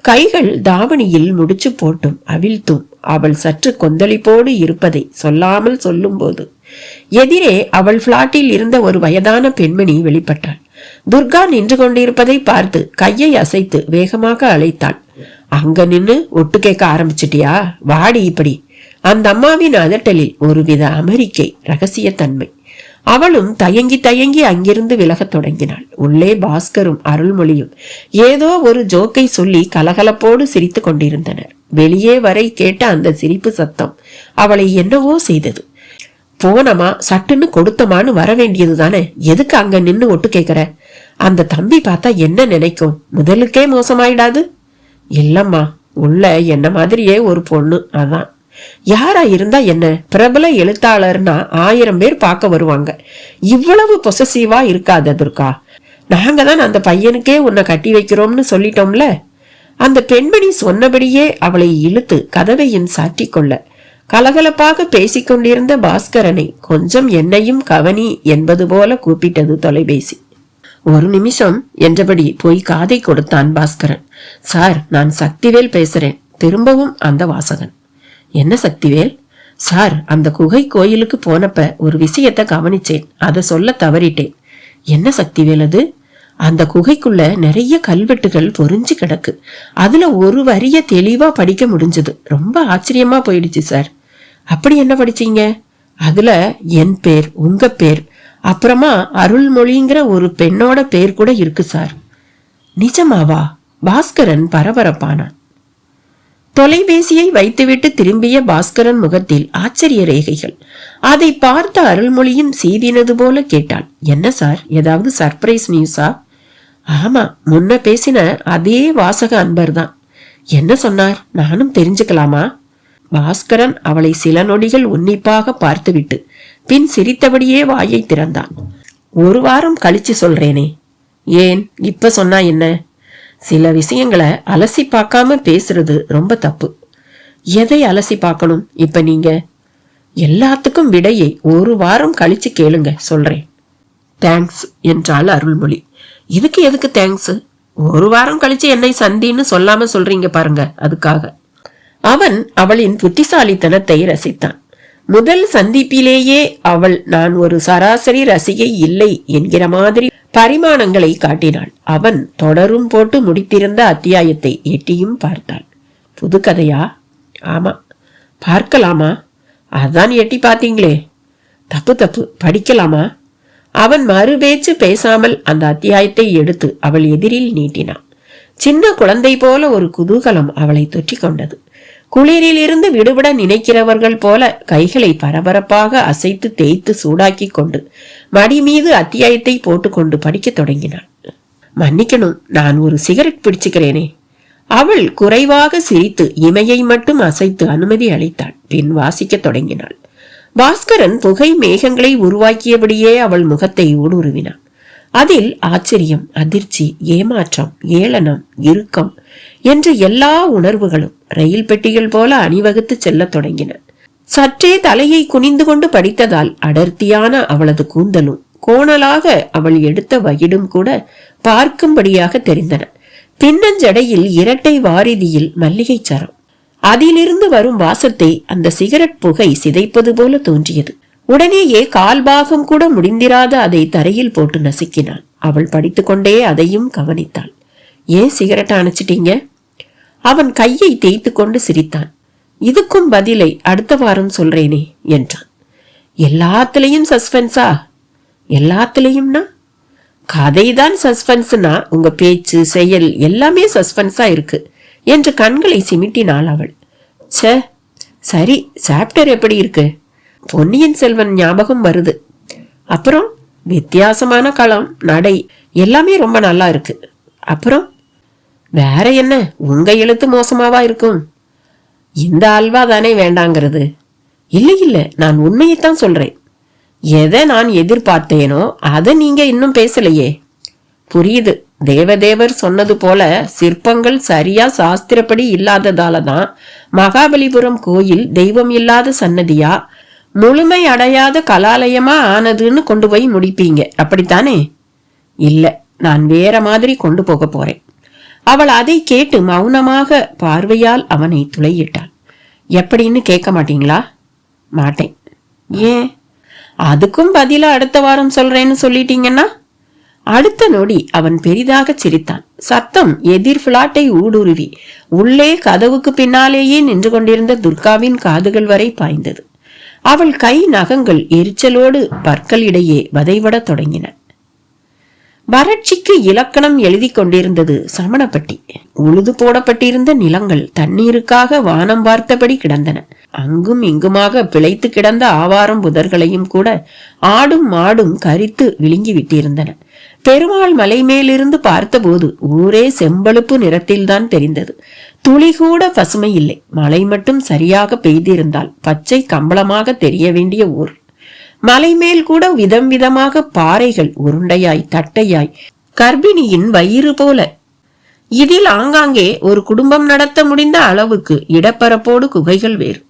கைகள் தாவணியில் முடிச்சு போட்டும் அவிழ்த்தும் அவள் சற்று கொந்தளிப்போடு இருப்பதை சொல்லாமல் சொல்லும் போது எதிரே அவள் பிளாட்டில் இருந்த ஒரு வயதான பெண்மணி வெளிப்பட்டாள். துர்கா நின்று கொண்டிருப்பதை பார்த்து கையை அசைத்து வேகமாக அழைத்தாள். அங்க நின்னு ஒட்டு கேட்க ஆரம்பிச்சிட்டியா? வாடி இப்படி. அந்த அம்மாவின் அதட்டலில் ஒருவித அமெரிக்கை ரகசியத்தன்மை. அவளும் தயங்கி தயங்கி அங்கிருந்து விலகத் தொடங்கினாள். உள்ளே பாஸ்கரும் அருள்மொழியும் ஏதோ ஒரு ஜோக்கை சொல்லி கலகலப்போடு சிரித்து கொண்டிருந்தனர். வெளியே வரை கேட்ட அந்த சிரிப்பு சத்தம் அவளை என்னவோ செய்தது. போனமா சட்டுன்னு கொடுத்தமான்னு வர வேண்டியது தானே, எதுக்கு அங்க நின்னு ஒட்டு கேட்கற? அந்த தம்பி பார்த்தா என்ன நினைக்கும்? முதலுக்கே மோசமாயிடாது? இல்லம்மா, உள்ள என்ன மாதிரியே ஒரு பொண்ணு, அதான். யாரா இருந்தா என்ன? பிரபல எழுத்தாளர்னா 1000 பேர் பார்க்க வருவாங்க. இவ்வளவு பொசசிவா இருக்காத துர்கா. நாங்க தான் அந்த பையனுக்கே உன்னை கட்டி வைக்கிறோம்னு சொல்லிட்டோம்ல. அந்த பெண்மணி சொன்னபடியே அவளை இழுத்து கதவையின் சாற்றி கொள்ள கலகலப்பாக பேசிக்கொண்டிருந்த பாஸ்கரனை கொஞ்சம் என்னையும் கவனி என்பது போல கூப்பிட்டது தொலைபேசி. ஒரு நிமிஷம் என்றபடி போய் காதை கொடுத்தான் பாஸ்கரன். சார், நான் சக்திவேல் பேசுறேன். திரும்பவும் அந்த வாசகன். என்ன சக்திவேல்? சார், அந்த குகை கோயிலுக்கு போனப்ப ஒரு விஷயத்தை கவனிச்சேன், அதை சொல்ல தவறிட்டேன். என்ன சக்திவேல் அது? அந்த குகைக்குள்ள நிறைய கல்வெட்டுகள் பொறிஞ்சு கிடக்கு. அதுல ஒரு வரிய தெளிவா படிக்க முடிஞ்சது. ரொம்ப ஆச்சரியமா போயிடுச்சு சார். அப்படி என்ன படிச்சீங்க? அதுல என் பேர், உங்க பேர், அப்புறமா அருள்மொழிங்கிற ஒரு பெண்ணோட பேர் கூட இருக்கு சார். நிஜமாவா? பாஸ்கரன் பரபரப்பானான். தொலைபேசியை வைத்துவிட்டு திரும்பிய பாஸ்கரன் முகத்தில் ஆச்சரிய ரேகைகள். அதை பார்த்த அருள்மொழியும் சீதினது போல கேட்டாள். என்ன சார், ஏதாவது சர்ப்ரைஸ் நியூஸா? ஆமா, முன்ன பேசின அதே வாசக அன்பர் தான். என்ன சொன்னார்? நானும் தெரிஞ்சுக்கலாமா? பாஸ்கரன் அவளை சில நொடிகள் உன்னிப்பாக பார்த்துவிட்டு பின் சிரித்தபடியே வாயை திறந்தான். 1 வாரம் கழிச்சு சொல்றேனே. ஏன் இப்ப சொன்னா என்ன? சில விஷயங்களை அலசி பார்க்காம பேசுறது ரொம்ப தப்பு. எதை அலசி பார்க்கணும் இப்ப நீங்க? எல்லாத்துக்கும் விடையை 1 வாரம் கழிச்சு கேளுங்க, சொல்றேன். தேங்க்ஸ் என்றாள் அருள்மொழி. இதுக்கு எதுக்கு தேங்க்ஸ்? 1 வாரம் கழிச்சு என்னை சந்தின்னு சொல்லாம சொல்றீங்க பாருங்க, அதுக்காக. அவன் அவளின் புத்திசாலித்தனத்தை ரசித்தான். முதல் சந்திப்பிலேயே அவள் நான் ஒரு சராசரி ரசிகை இல்லை என்கிற மாதிரி பரிமாணங்களை காட்டினாள். அவன் தொடரும் போட்டு முடித்திருந்த அத்தியாயத்தை எட்டியும் பார்த்தாள். புது கதையா? ஆமா. பார்க்கலாமா? அதான் எட்டி பார்த்தீங்களே. தப்பு, படிக்கலாமா? அவன் மறுபேச்சு பேசாமல் அந்த அத்தியாயத்தை எடுத்து அவள் எதிரில் நீட்டினான். சின்ன குழந்தை போல ஒரு குதூகலம் அவளை தொற்றி கொண்டது. குளிரில் இருந்து விடுபட நினைக்கிறவர்கள் போல கைகளை பரபரப்பாக அசைத்து தேய்த்து சூடாக்கி கொண்டு மடி மீது அத்தியாயத்தை போட்டுக்கொண்டு படிக்க தொடங்கினாள். மன்னிக்கணும், நான் ஒரு சிகரெட் பிடிச்சுக்கிறேனே. அவள் குறைவாக சிரித்து இமையை மட்டும் அசைத்து அனுமதி அளித்தாள். பின் வாசிக்க தொடங்கினாள். பாஸ்கரன் புகை மேகங்களை உருவாக்கியபடியே அவள் முகத்தை ஊடுருவினான். அதில் ஆச்சரியம், அதிர்ச்சி, ஏமாற்றம், ஏளனம், இறுக்கம் என்று எல்லா உணர்வுகளும் ரயில் பெட்டிகள் போல அணிவகுத்து செல்ல தொடங்கின. சற்றே தலையை குனிந்து கொண்டு படித்ததால் அடர்த்தியான அவளது கூந்தலும் கோணலாக அவள் எடுத்த வகிடும் கூட பார்க்கும்படியாக தெரிந்தன. பின்னஞ்சடையில் இரட்டை வாரிதியில் மல்லிகை சரம். அதிலிருந்து வரும் வாசத்தை அந்த சிகரெட் புகை சிதைப்பது போல தோன்றியது. உடனேயே கால்பாகம் கூட முடிந்திராத அதை தரையில் போட்டு நசுக்கினாள். அவள் படித்துக்கொண்டே அதையும் கவனித்தாள். ஏன் சிகரெட் அணைச்சிட்டீங்க? அவன் கையை தேய்த்து கொண்டு சிரித்தான். இதுக்கும் பதிலை அடுத்த வாரம் சொல்றேனே என்றான். எல்லாத்திலையும் சஸ்பென்ஸா? எல்லாத்திலையும்னா? கதைதான் சஸ்பென்ஸ்னா உங்க பேச்சு செயல் எல்லாமே சஸ்பென்ஸா இருக்கு என்று கண்களை சிமிட்டினாள் அவள். சரி, சாப்டர் எப்படி இருக்கு? பொன்னியின் செல்வன் ஞாபகம் வருது. அப்புறம் வித்தியாசமான களம், நடை எல்லாமே ரொம்ப நல்லா இருக்கு. அப்புறம் வேற என்ன, உங்க எழுத்து மோசமாவா இருக்கும்? இந்த அல்வா தானே வேண்டாங்கிறது. இல்லை இல்லை, நான் உண்மையைத்தான் சொல்றேன். எதை நான் எதிர்பார்த்தேனோ அதை நீங்க இன்னும் பேசலையே. புரியுது, தேவதேவர் சொன்னது போல சிற்பங்கள் சரியா சாஸ்திரப்படி இல்லாததால தான் மகாபலிபுரம் கோயில் தெய்வம் இல்லாத சன்னதியா முழுமை அடையாத கலாலயமா ஆனதுன்னு கொண்டு போய் முடிப்பீங்க, அப்படித்தானே? இல்ல, நான் வேற மாதிரி கொண்டு போக போறேன். அவள் அதை கேட்டு மௌனமாக பார்வையால் அவனை துளையிட்டாள். எப்படின்னு கேட்க மாட்டீங்களா? மாட்டேன். ஏன்? அதுக்கும் பதிலா அடுத்த வாரம் சொல்றேன்னு சொல்லிட்டீங்கன்னா? அடுத்த நொடி அவன் பெரிதாக சிரித்தான். சத்தம் எதிர் பிளாட்டை ஊடுருவி உள்ளே கதவுக்கு பின்னாலேயே நின்று கொண்டிருந்த துர்காவின் காதுகள் வரை பாய்ந்தது. அவள் கை நகங்கள் எரிச்சலோடு பற்களிடையே வதைவட தொடங்கின. வறட்சிக்கு இலக்கணம் எழுதி கொண்டிருந்தது சமணப்பட்டி. உழுது போடப்பட்டிருந்த நிலங்கள் தண்ணீருக்காக வானம் பார்த்தபடி கிடந்தன. அங்கும் இங்குமாக பிழைத்து கிடந்த ஆவாரம் புதர்களையும் கூட ஆடும் மாடும் கரித்து விழுங்கி விட்டிருந்தன. பெருமாள் மலை மேலிருந்து பார்த்தபோது ஊரே செம்பழுப்பு நிறத்தில்தான் தெரிந்தது. துளி கூட பசுமை இல்லை. மழை மட்டும் சரியாக பெய்திருந்தால் பச்சை கம்பளமாக தெரிய வேண்டிய ஊர். மலை மேல் கூட விதம் விதமாக பாறைகள் உருண்டையாய் தட்டையாய் கர்ப்பிணியின் வயிறு போல. இதில் ஆங்காங்கே ஒரு குடும்பம் நடத்த முடிந்த அளவுக்கு இடப்பரப்போடு குகைகள் வேறு.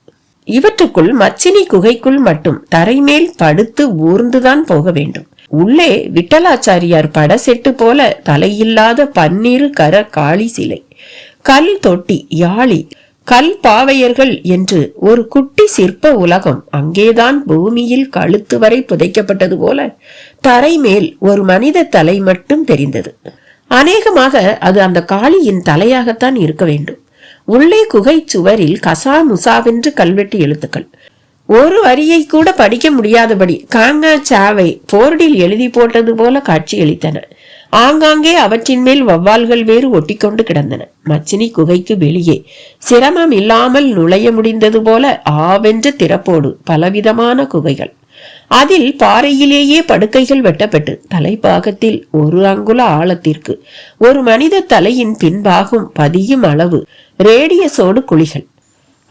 இவற்றுக்குள் மச்சினி குகைக்குள் மட்டும் தரைமேல் படுத்து ஊர்ந்துதான் போக வேண்டும். உள்ளே விட்டலாச்சாரியார் பட செட்டு போல தலையில்லாத பன்னீரு கர காளி சிலை, கல் தொட்டி, யாழி, கல் பாவையர்கள் என்று ஒரு குட்டி சிற்ப உலகம் அங்கேதான் பூமியில் கழுத்து வரை புதைக்கப்பட்டது போல தரை மேல் ஒரு மனித தலை மட்டும் தெரிந்தது. அநேகமாக அது அந்த காளியின் தலையாகத்தான் இருக்க வேண்டும். உள்ளே குகை சுவரில் கசா முசாவென்று கல்வெட்டு எழுத்துக்கள். ஒரு வரியை கூட படிக்க முடியாதபடி காங்கா சாவை போர்டில் எழுதி போட்டது போல காட்சியளித்தன. ஆங்காங்கே அவற்றின் மேல் வவ்வால்கள் வேறு ஒட்டிக்கொண்டு கிடந்தன. மச்சினி குகைக்கு வெளியே சிரமம் இல்லாமல் நுழைய முடிந்தது போல ஆவென்ற திறப்போடு பலவிதமான குகைகள். அதில் பாறையிலேயே படுக்கைகள் வெட்டப்பட்டு தலைப்பாகத்தில் 1 அங்குல ஆழத்திற்கு ஒரு மனித தலையின் பின்பாகம் பதியும் அளவு ரேடியஸோடு குழிகள்.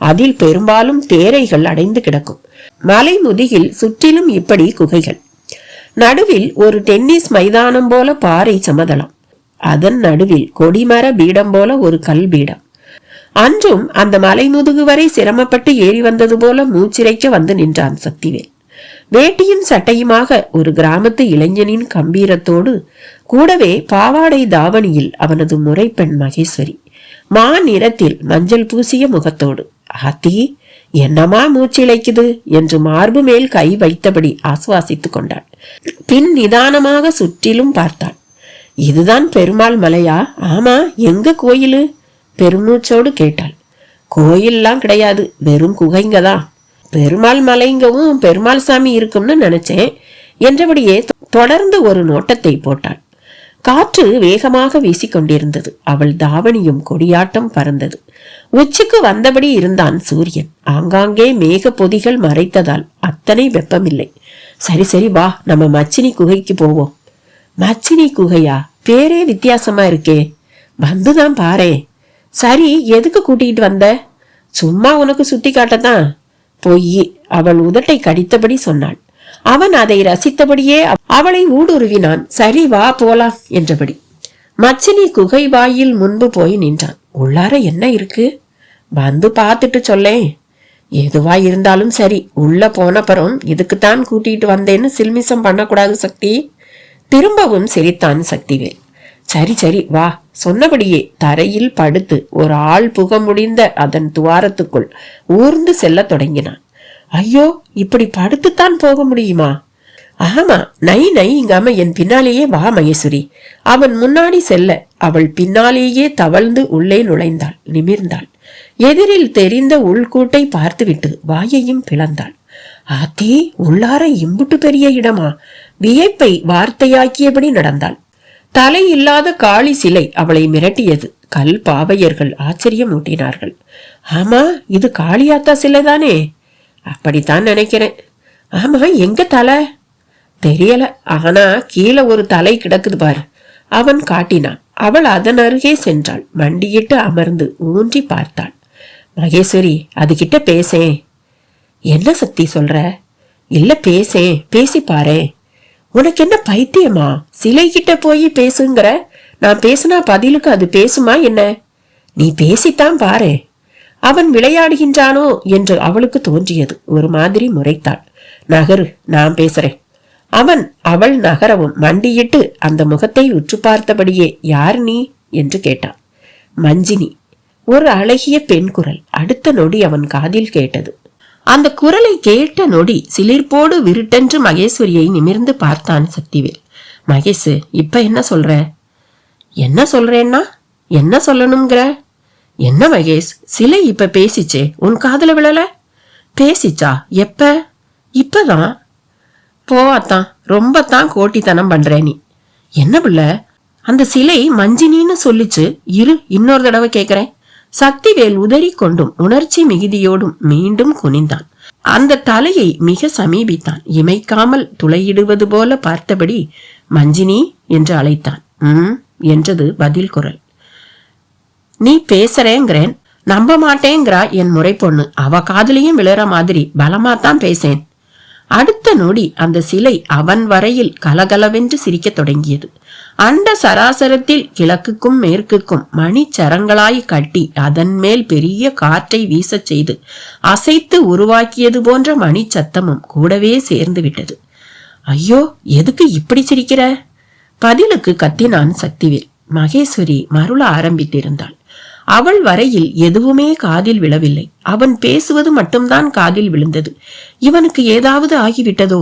அதில் பெரும்பாலும் தேரைகள் அடைந்து கிடக்கும். மலை முதுகில் சுற்றிலும் இப்படி குகைகள். நடுவில் ஒரு டென்னிஸ் மைதானம் போல பாறை சமதளம். அதன் நடுவில் கொடிமர பீடம் போல ஒரு கல் பீடம். அன்றும் அந்த மலை முதுகு வரை சிரமப்பட்டு ஏறி வந்தது போல மூச்சிறைக்க வந்து நின்றான் சக்திவேல். வேட்டியும் சட்டையுமாக ஒரு கிராமத்து இளைஞனின் கம்பீரத்தோடு கூடவே பாவாடை தாவணியில் அவனது முறைப்பெண் மகேஸ்வரி, மா நிறத்தில் மஞ்சள் பூசிய முகத்தோடு. ஆத்தி, என்னமா மூச்சிழைக்குது என்று மார்பு மேல் கை வைத்தபடி ஆசுவாசித்துக் கொண்டாள். பின் நிதானமாக சுற்றிலும் பார்த்தாள். இதுதான் பெருமாள் மலையா? ஆமா, எங்க கோயிலு? பெருமூச்சோடு கேட்டாள். கோயில்லாம் கிடையாது, வெறும் குகைங்கதான். பெருமாள் மலைங்கவும் பெருமாள் சாமி இருக்கும்னு நினைச்சேன் என்றபடியே தொடர்ந்து ஒரு நோட்டத்தை போட்டாள். காற்று வேகமாக வீசிக்கொண்டிருந்தது. அவள் தாவணியும் கொடியாட்டம் பறந்தது. உச்சிக்கு வந்தபடி இருந்தான் சூரியன். ஆங்காங்கே மேக பொதிகள் மறைத்ததால் அத்தனை வெப்பமில்லை. சரி சரி, வா, நம்ம மச்சினி குகைக்கு போவோம். மச்சினி குகையா? பேரே வித்தியாசமா இருக்கே. வந்துதான் பாரே. சரி, எதுக்கு கூட்டிகிட்டு வந்த? சும்மா உனக்கு சுட்டி காட்டத்தான். பொய், அவள் உதட்டை கடித்தபடி சொன்னாள். அவன் அதை ரசித்தபடியே அவளை ஊடுருவினான். சரி, வா போலாம் என்றபடி மச்சினி குகை வாயில் முன்பு போய் நின்றான். உள்ளார என்ன இருக்கு? வந்து பார்த்துட்டு சொல்லேன். எதுவா இருந்தாலும் சரி, உள்ள போனப்பறம் இதுக்குத்தான் கூட்டிட்டு வந்தேன்னு சில்மிசம் பண்ணக்கூடாது சக்தி. திரும்பவும் சிரித்தான் சக்திவேல். சரி சரி, வா. சொன்னபடியே தரையில் படுத்து ஒரு ஆள் புக முடிந்த அதன் துவாரத்துக்குள் ஊர்ந்து செல்ல தொடங்கினான். ஐயோ, இப்படி படுத்துத்தான் போக முடியுமா? ஆமா, நை நைங்காம என் பின்னாலேயே வா மகேஸ்வரி. அவன் முன்னாடி செல்ல அவள் பின்னாலேயே தவழ்ந்து உள்ளே நுழைந்தாள். நிமிர்ந்தாள். எதிரில் தெரிந்த உள்கூட்டை பார்த்துவிட்டு வாயையும் பிளந்தாள். ஆத்தி, உள்ளார இம்புட்டு பெரிய இடமா? வியப்பை வார்த்தையாக்கியபடி நடந்தாள். தலை இல்லாத காளி சிலை அவளை மிரட்டியது. கல் பாவையர்கள் ஆச்சரியம் ஊட்டினார்கள். ஆமா, இது காளியாத்தா சிலைதானே? அப்படித்தான் நினைக்கிறேன். ஆமா, எங்க தலை? தெரியல, ஆனா கீழே ஒரு தலை கிடக்குது பாரு. அவன் காட்டினான். அவள் அதன் அருகே சென்றாள். மண்டியிட்டு அமர்ந்து ஊன்றி பார்த்தாள். மகேஸ்வரி, அதுகிட்ட பேசேன். என்ன சக்தி சொல்ற? இல்ல பேசேன், பேசி பாரு. உனக்கு என்ன பைத்தியமா? சிலை கிட்ட போய் பேசுங்கிற? நான் பேசுனா பதிலுக்கு அது பேசுமா என்ன? நீ பேசித்தான் பாரு. அவன் விளையாடுகின்றானோ என்று அவளுக்கு தோன்றியது. ஒரு மாதிரி முறைத்தாள். நகரு, நான் பேசுறேன். அவள் நகரவும் மண்டியிட்டு அந்த முகத்தை உற்று பார்த்தபடியே, யார் நீ என்று கேட்டான். மஞ்சினி. ஒரு அழகிய பெண் குரல் அடுத்த நொடி அவன் காதில் கேட்டது. அந்த குரலை கேட்ட நொடி சிலிர்ப்போடு விருட்டென்று மகேஸ்வரியை நிமிர்ந்து பார்த்தான் சக்திவேல். மகேஷ், இப்ப என்ன சொல்ற? என்ன சொல்றேன்னா என்ன சொல்லணுங்கிற? என்ன மகேஷ், சிலை இப்ப பேசிச்சே, உன் காதுல விழல? பேசிச்சா? எப்ப? இப்பதான். போவாத்தான், ரொம்பத்தான் கோட்டித்தனம் பண்ற நீ. என்ன பிள்ளை, அந்த சிலை மஞ்சினின்னு சொல்லிச்சு. இரு, இன்னொரு தடவை கேக்குறேன். சக்திவேல் உதறி கொண்டும் உணர்ச்சி மிகுதியோடும் மீண்டும் குனிந்தான். அந்த தலையை மிக சமீபித்தான். இமைக்காமல் துளையிடுவது போல பார்த்தபடி மஞ்சினி என்று அழைத்தான். என்றது பதில் குரல். நீ பேசுறேங்கிறேன், நம்ப மாட்டேங்கிறா என் முறை பொண்ணு. அவ காதலியும் விழுற மாதிரி பலமாத்தான் பேசேன். அடுத்த நொடி அந்த சிலை அவன் வரையில் கலகலவென்று சிரிக்க தொடங்கியது. அண்ட சராசரத்தில் கிழக்குக்கும் மேற்குக்கும் மணிச்சரங்களாய் கட்டி அதன் மேல் பெரிய காற்றை வீசச் செய்து அசைத்து உருவாக்கியது போன்ற மணி சத்தமும் கூடவே சேர்ந்து விட்டது. ஐயோ, எதுக்கு இப்படி சிரிக்கிற? பதிலுக்கு கத்தினான் சக்திவேல். மகேஸ்வரி மருள ஆரம்பித்திருந்தாள். அவள் வரையில் எதுவுமே காதில் விழவில்லை. அவன் பேசுவது மட்டும்தான் காதில் விழுந்தது. இவனுக்கு ஏதாவது ஆகிவிட்டதோ?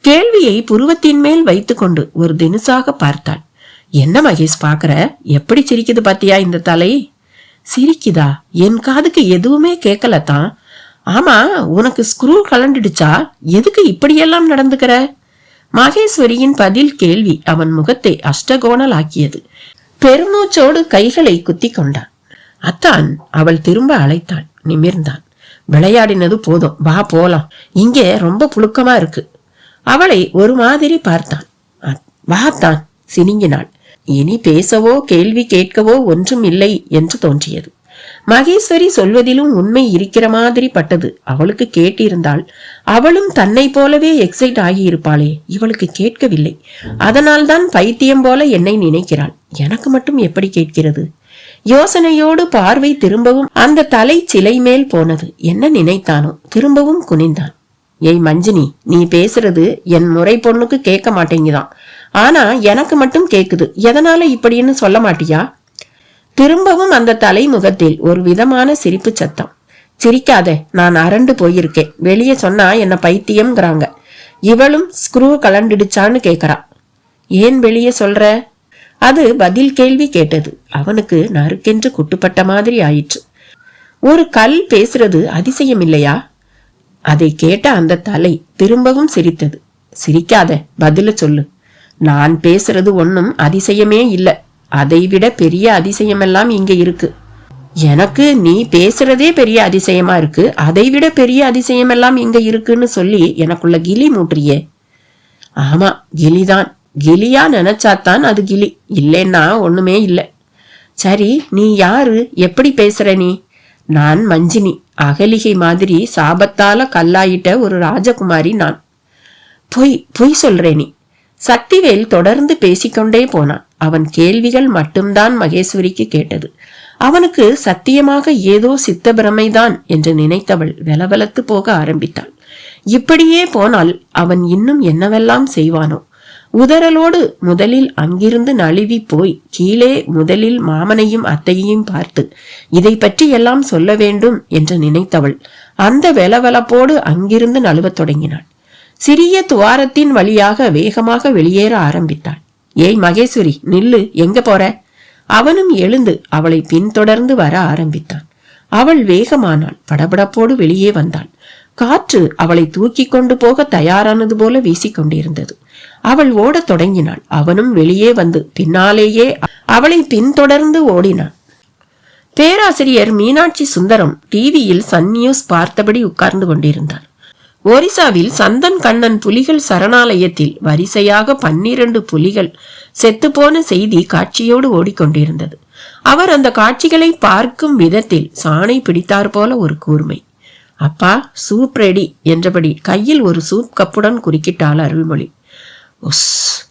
கேள்வியை புருவத்தின் மேல் வைத்துக் கொண்டு ஒரு தினுசாக பார்த்தாள். என்ன மகேஷ் பாக்குற? எப்படி சிரிக்குது பாத்தியா இந்த தலை? சிரிக்குதா? என் காதுக்கு எதுவுமே கேட்கலத்தான். ஆமா, உனக்கு ஸ்க்ரூ கலண்டுடுச்சா? எதுக்கு இப்படியெல்லாம் நடந்துக்கிற? மகேஸ்வரியின் பதில் கேள்வி அவன் முகத்தை அஷ்டகோணல் ஆக்கியது. பெருமூச்சோடு கைகளை குத்தி கொண்டான். அத்தான், அவள் திரும்ப அழைத்தாள். நிமிர்ந்தான். விளையாடினது போதும், வா போலாம். இங்கே ரொம்ப புழுக்கமா இருக்கு. அவளை ஒரு மாதிரி பார்த்தான். வாத்தான், சினிங்கினாள். இனி பேசவோ கேள்வி கேட்கவோ ஒன்றும் இல்லை என்று தோன்றியது. மகேஸ்வரி சொல்வதிலும் உண்மை இருக்கிற மாதிரி பட்டது. அவளுக்கு கேட்டிருந்தாள் அவளும் தன்னை போலவே எக்ஸைட் ஆகியிருப்பாளே. இவளுக்கு கேட்கவில்லை. அதனால்தான் பைத்தியம் போல என்னை நினைக்கிறாள். எனக்கு மட்டும் எப்படி கேட்கிறது? யோசனையோடு பார்வை திரும்பவும் அந்த தலை சிலை மேல் போனது. என்ன நினைத்தானோ திரும்பவும் குனிந்தான். ஏய் மஞ்சினி, நீ பேசுறது என் முறை பொண்ணுக்கு கேட்க மாட்டேங்குதான். ஆனா எனக்கு மட்டும் கேக்குது. எதனால இப்படின்னு சொல்ல மாட்டியா? திரும்பவும் அந்த தலைமுகத்தில் ஒரு விதமான சிரிப்பு சத்தம். சிரிக்காத, நான் அரண்டு போயிருக்கேன். வெளியே சொன்னா என்ன பைத்தியம்ங்கிறாங்க. இவளும் ஸ்க்ரூ கலண்டுடுச்சான்னு கேக்குறா. ஏன் வெளியே சொல்ற? அது பதில் கேள்வி கேட்டது. அவனுக்கு நறுக்கென்று குட்டுப்பட்ட மாதிரி ஆயிற்று. ஒரு கல் பேசுறது அதிசயம் இல்லையா? அதை கேட்ட அந்த தலை திரும்பவும் சிரித்தது. சிரிக்காத, பதில சொல்லு. நான் பேசுறது ஒன்னும் அதிசயமே இல்ல. அதைவிட பெரிய அதிசயமெல்லாம் இங்க இருக்கு. எனக்கு நீ பேசுறதே பெரிய அதிசயமா இருக்கு. அதைவிட பெரிய அதிசயமெல்லாம் இங்க இருக்குன்னு சொல்லி எனக்குள்ள கிளி மூட்டுறியே. ஆமா, கிளிதான். கிளியா நினைச்சாத்தான் அது கிளி, இல்லைன்னா ஒண்ணுமே இல்ல. சரி, நீ யாரு? எப்படி பேசுற நீ? நான் மஞ்சினி, அகலிகை மாதிரி சாபத்தால கல்லாயிட்ட ஒரு ராஜகுமாரி நான். பொய் சொல்றே நீ. சக்திவேல் தொடர்ந்து பேசிக்கொண்டே போனான். அவன் கேள்விகள் மட்டும்தான் மகேஸ்வரிக்கு கேட்டது. அவனுக்கு சத்தியமாக ஏதோ சித்த பிரமைதான் என்று நினைத்தவள் வெலவெலத்து போக ஆரம்பித்தாள். இப்படியே போனால் அவன் இன்னும் என்னவெல்லாம் செய்வானோ. உதறலோடு முதலில் அங்கிருந்து நழுவி போய் கீழே முதலில் மாமனையும் அத்தையையும் பார்த்து இதை பற்றி எல்லாம் சொல்ல வேண்டும் என்று நினைத்தவள் அந்த வெலவெலப்போடு அங்கிருந்து நழுவத் தொடங்கினாள். சிறிய துவாரத்தின் வழியாக வேகமாக வெளியேற ஆரம்பித்தாள். ஏய் மகேஸ்வரி, நில்லு, எங்க போற? அவனும் எழுந்து அவளை பின்தொடர்ந்து வர ஆரம்பித்தான். அவள் வேகமானாள். படபடப்போடு வெளியே வந்தாள். காற்று அவளை தூக்கி கொண்டு போக தயாரானது போல வீசிக்கொண்டிருந்தது. அவள் ஓடத் தொடங்கினாள். அவனும் வெளியே வந்து பின்னாலேயே அவளை பின்தொடர்ந்து ஓடினான். பேராசிரியர் மீனாட்சி சுந்தரம் டிவியில் சன் நியூஸ் பார்த்தபடி உட்கார்ந்து கொண்டிருந்தார். ஒரிசாவில் சந்தன் கண்ணன் புலிகள் சரணாலயத்தில் வரிசையாக 12 புலிகள் செத்துப்போன செய்தி காட்சியோடு ஓடிக்கொண்டிருந்தது. அவர் அந்த காட்சிகளை பார்க்கும் விதத்தில் சாணை பிடித்தார் போல ஒரு கூர்மை. அப்பா, சூப் ரெடி என்றபடி கையில் ஒரு சூப் கப்புடன் குறுக்கிட்டாள் அருள்மொழி. உஸ்,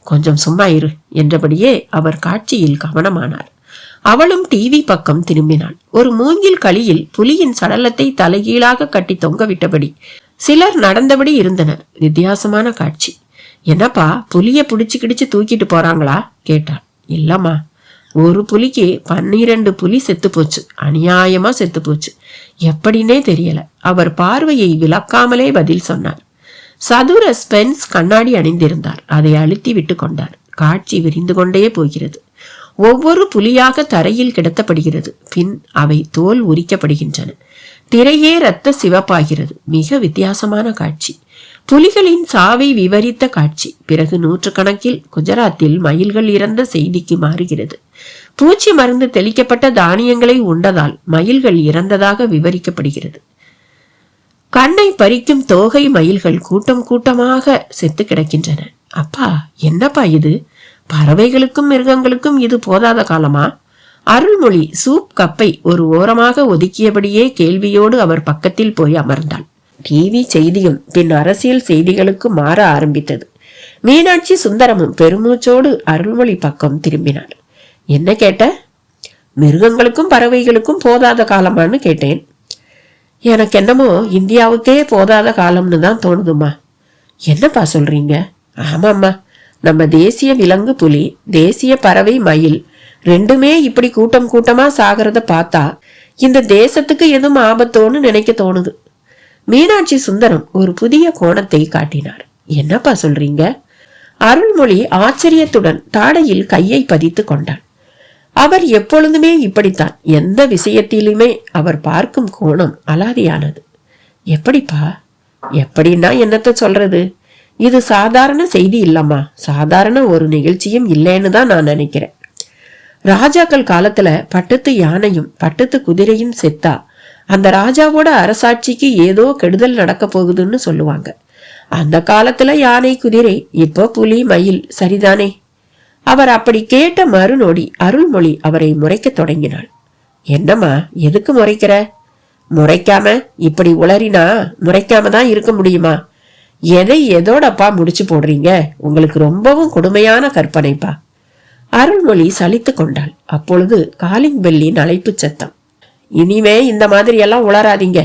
கொஞ்சம் சும்மா இரு என்றபடியே அவர் காட்சியில் கவனமானார். அவளும் டிவி பக்கம் திரும்பினாள். ஒரு மூங்கில் களியில் புலியின் சடலத்தை தலைகீழாக கட்டி தொங்கவிட்டபடி சிலர் நடந்தபடி இருந்தனர். வித்தியாசமான காட்சி. என்னப்பா, புலிய பிடிச்சு கிடிச்சு தூக்கிட்டு போறாங்களா கேட்டாள். இல்லம்மா, ஒரு புலிக்கு 12 புலி செத்து போச்சு. அநியாயமா செத்து போச்சு. எப்படின்னே தெரியல. அவர் பார்வையை விளக்காமலே பதில் சொன்னார். சதுர ஸ்பென்ஸ் கண்ணாடி அணிந்திருந்தார். அதை அழுத்தி விட்டு கொண்டார். காட்சி விரிந்து கொண்டே போகிறது. ஒவ்வொரு புலியாக தரையில் கிடத்தப்படுகிறது. பின் அவை தோல் உரிக்கப்படுகின்றன. திரையே இரத்த சிவப்பாகிறது. மிக வித்தியாசமான காட்சி. புலிகளின் சாவை விவரித்த காட்சி. பிறகு நூற்றுக்கணக்கில் குஜராத்தில் மயில்கள் இறந்த செய்திக்கு மாறுகிறது. பூச்சி மருந்து தெளிக்கப்பட்ட தானியங்களை உண்டதால் மயில்கள் இறந்ததாக விவரிக்கப்படுகிறது. கண்ணை பறிக்கும் தோகை மயில்கள் கூட்டம் கூட்டமாக செத்து கிடக்கின்றன. அப்பா, என்னப்பா இது? பறவைகளுக்கும் மிருகங்களுக்கும் இது போதாத காலமா? அருள்மொழி சூப் கப்பை ஒரு ஓரமாக ஒதுக்கியபடியே கேள்வியோடு அவர் பக்கத்தில் போய் அமர்ந்தாள். டிவி செய்தியும் பின் அரசியல் செய்திகளுக்கு மாற ஆரம்பித்தது. மீனாட்சி சுந்தரமும் பெருமூச்சோடு அருள்மொழி பக்கம் திரும்பினார். என்ன கேட்ட? மிருகங்களுக்கும் பறவைகளுக்கும் போதாத காலமான்னு கேட்டேன். எனக்கு என்னமோ இந்தியாவுக்கே போதாத காலம்னு தான் தோணுதுமா. என்னப்பா சொல்றீங்க? ஆமாம்மா, நம்ம தேசிய விலங்கு புலி, தேசிய பறவை மயில் ரெண்டுமே இப்படி கூட்டம் கூட்டமா சாகிறத பார்த்தா இந்த தேசத்துக்கு எதுவும் ஆபத்தோன்னு நினைக்க தோணுது. மீனாட்சி சுந்தரம் ஒரு புதிய கோணத்தை காட்டினார். என்னப்பா சொல்றீங்க? அருள்மொழி ஆச்சரியத்துடன் தாடையில் கையை பதித்து கொண்டாள். அவர் எப்பொழுதுமே இப்படித்தான். எந்த விஷயத்திலுமே அவர் பார்க்கும் கோணம் அலாதியானது. எப்படிப்பா? எப்படின்னா என்னத்த சொல்றது? இது சாதாரண செய்தி இல்லம்மா. சாதாரண ஒரு நிகழ்ச்சியும் இல்லைன்னு தான் நான் நினைக்கிறேன். ராஜாக்கள் காலத்துல பட்டத்து யானையும் பட்டத்து குதிரையும் செத்தா அந்த ராஜாவோட அரசாட்சிக்கு ஏதோ கெடுதல் நடக்க போகுதுன்னு சொல்லுவாங்க. அந்த காலத்துல யானை குதிரை, இப்போ புலி மயில், சரிதானே? அவர் அப்படி கேட்ட மறுநொடி அருள்மொழி அவரை முறைக்க தொடங்கினாள். என்னம்மா, எதுக்கு முறைக்கிற? முறைக்காம இப்படி உளறினா முறைக்காம தான் இருக்க முடியுமா? எதை எதோடப்பா முடிச்சு போடுறீங்க? உங்களுக்கு ரொம்பவும் கொடுமையான கற்பனைப்பா. அருள்மொழி சலித்து கொண்டாள். அப்பொழுது காலிங் பெல்லின் அழைப்பு சத்தம். இனிமே இந்த மாதிரி எல்லாம் உளராதீங்க.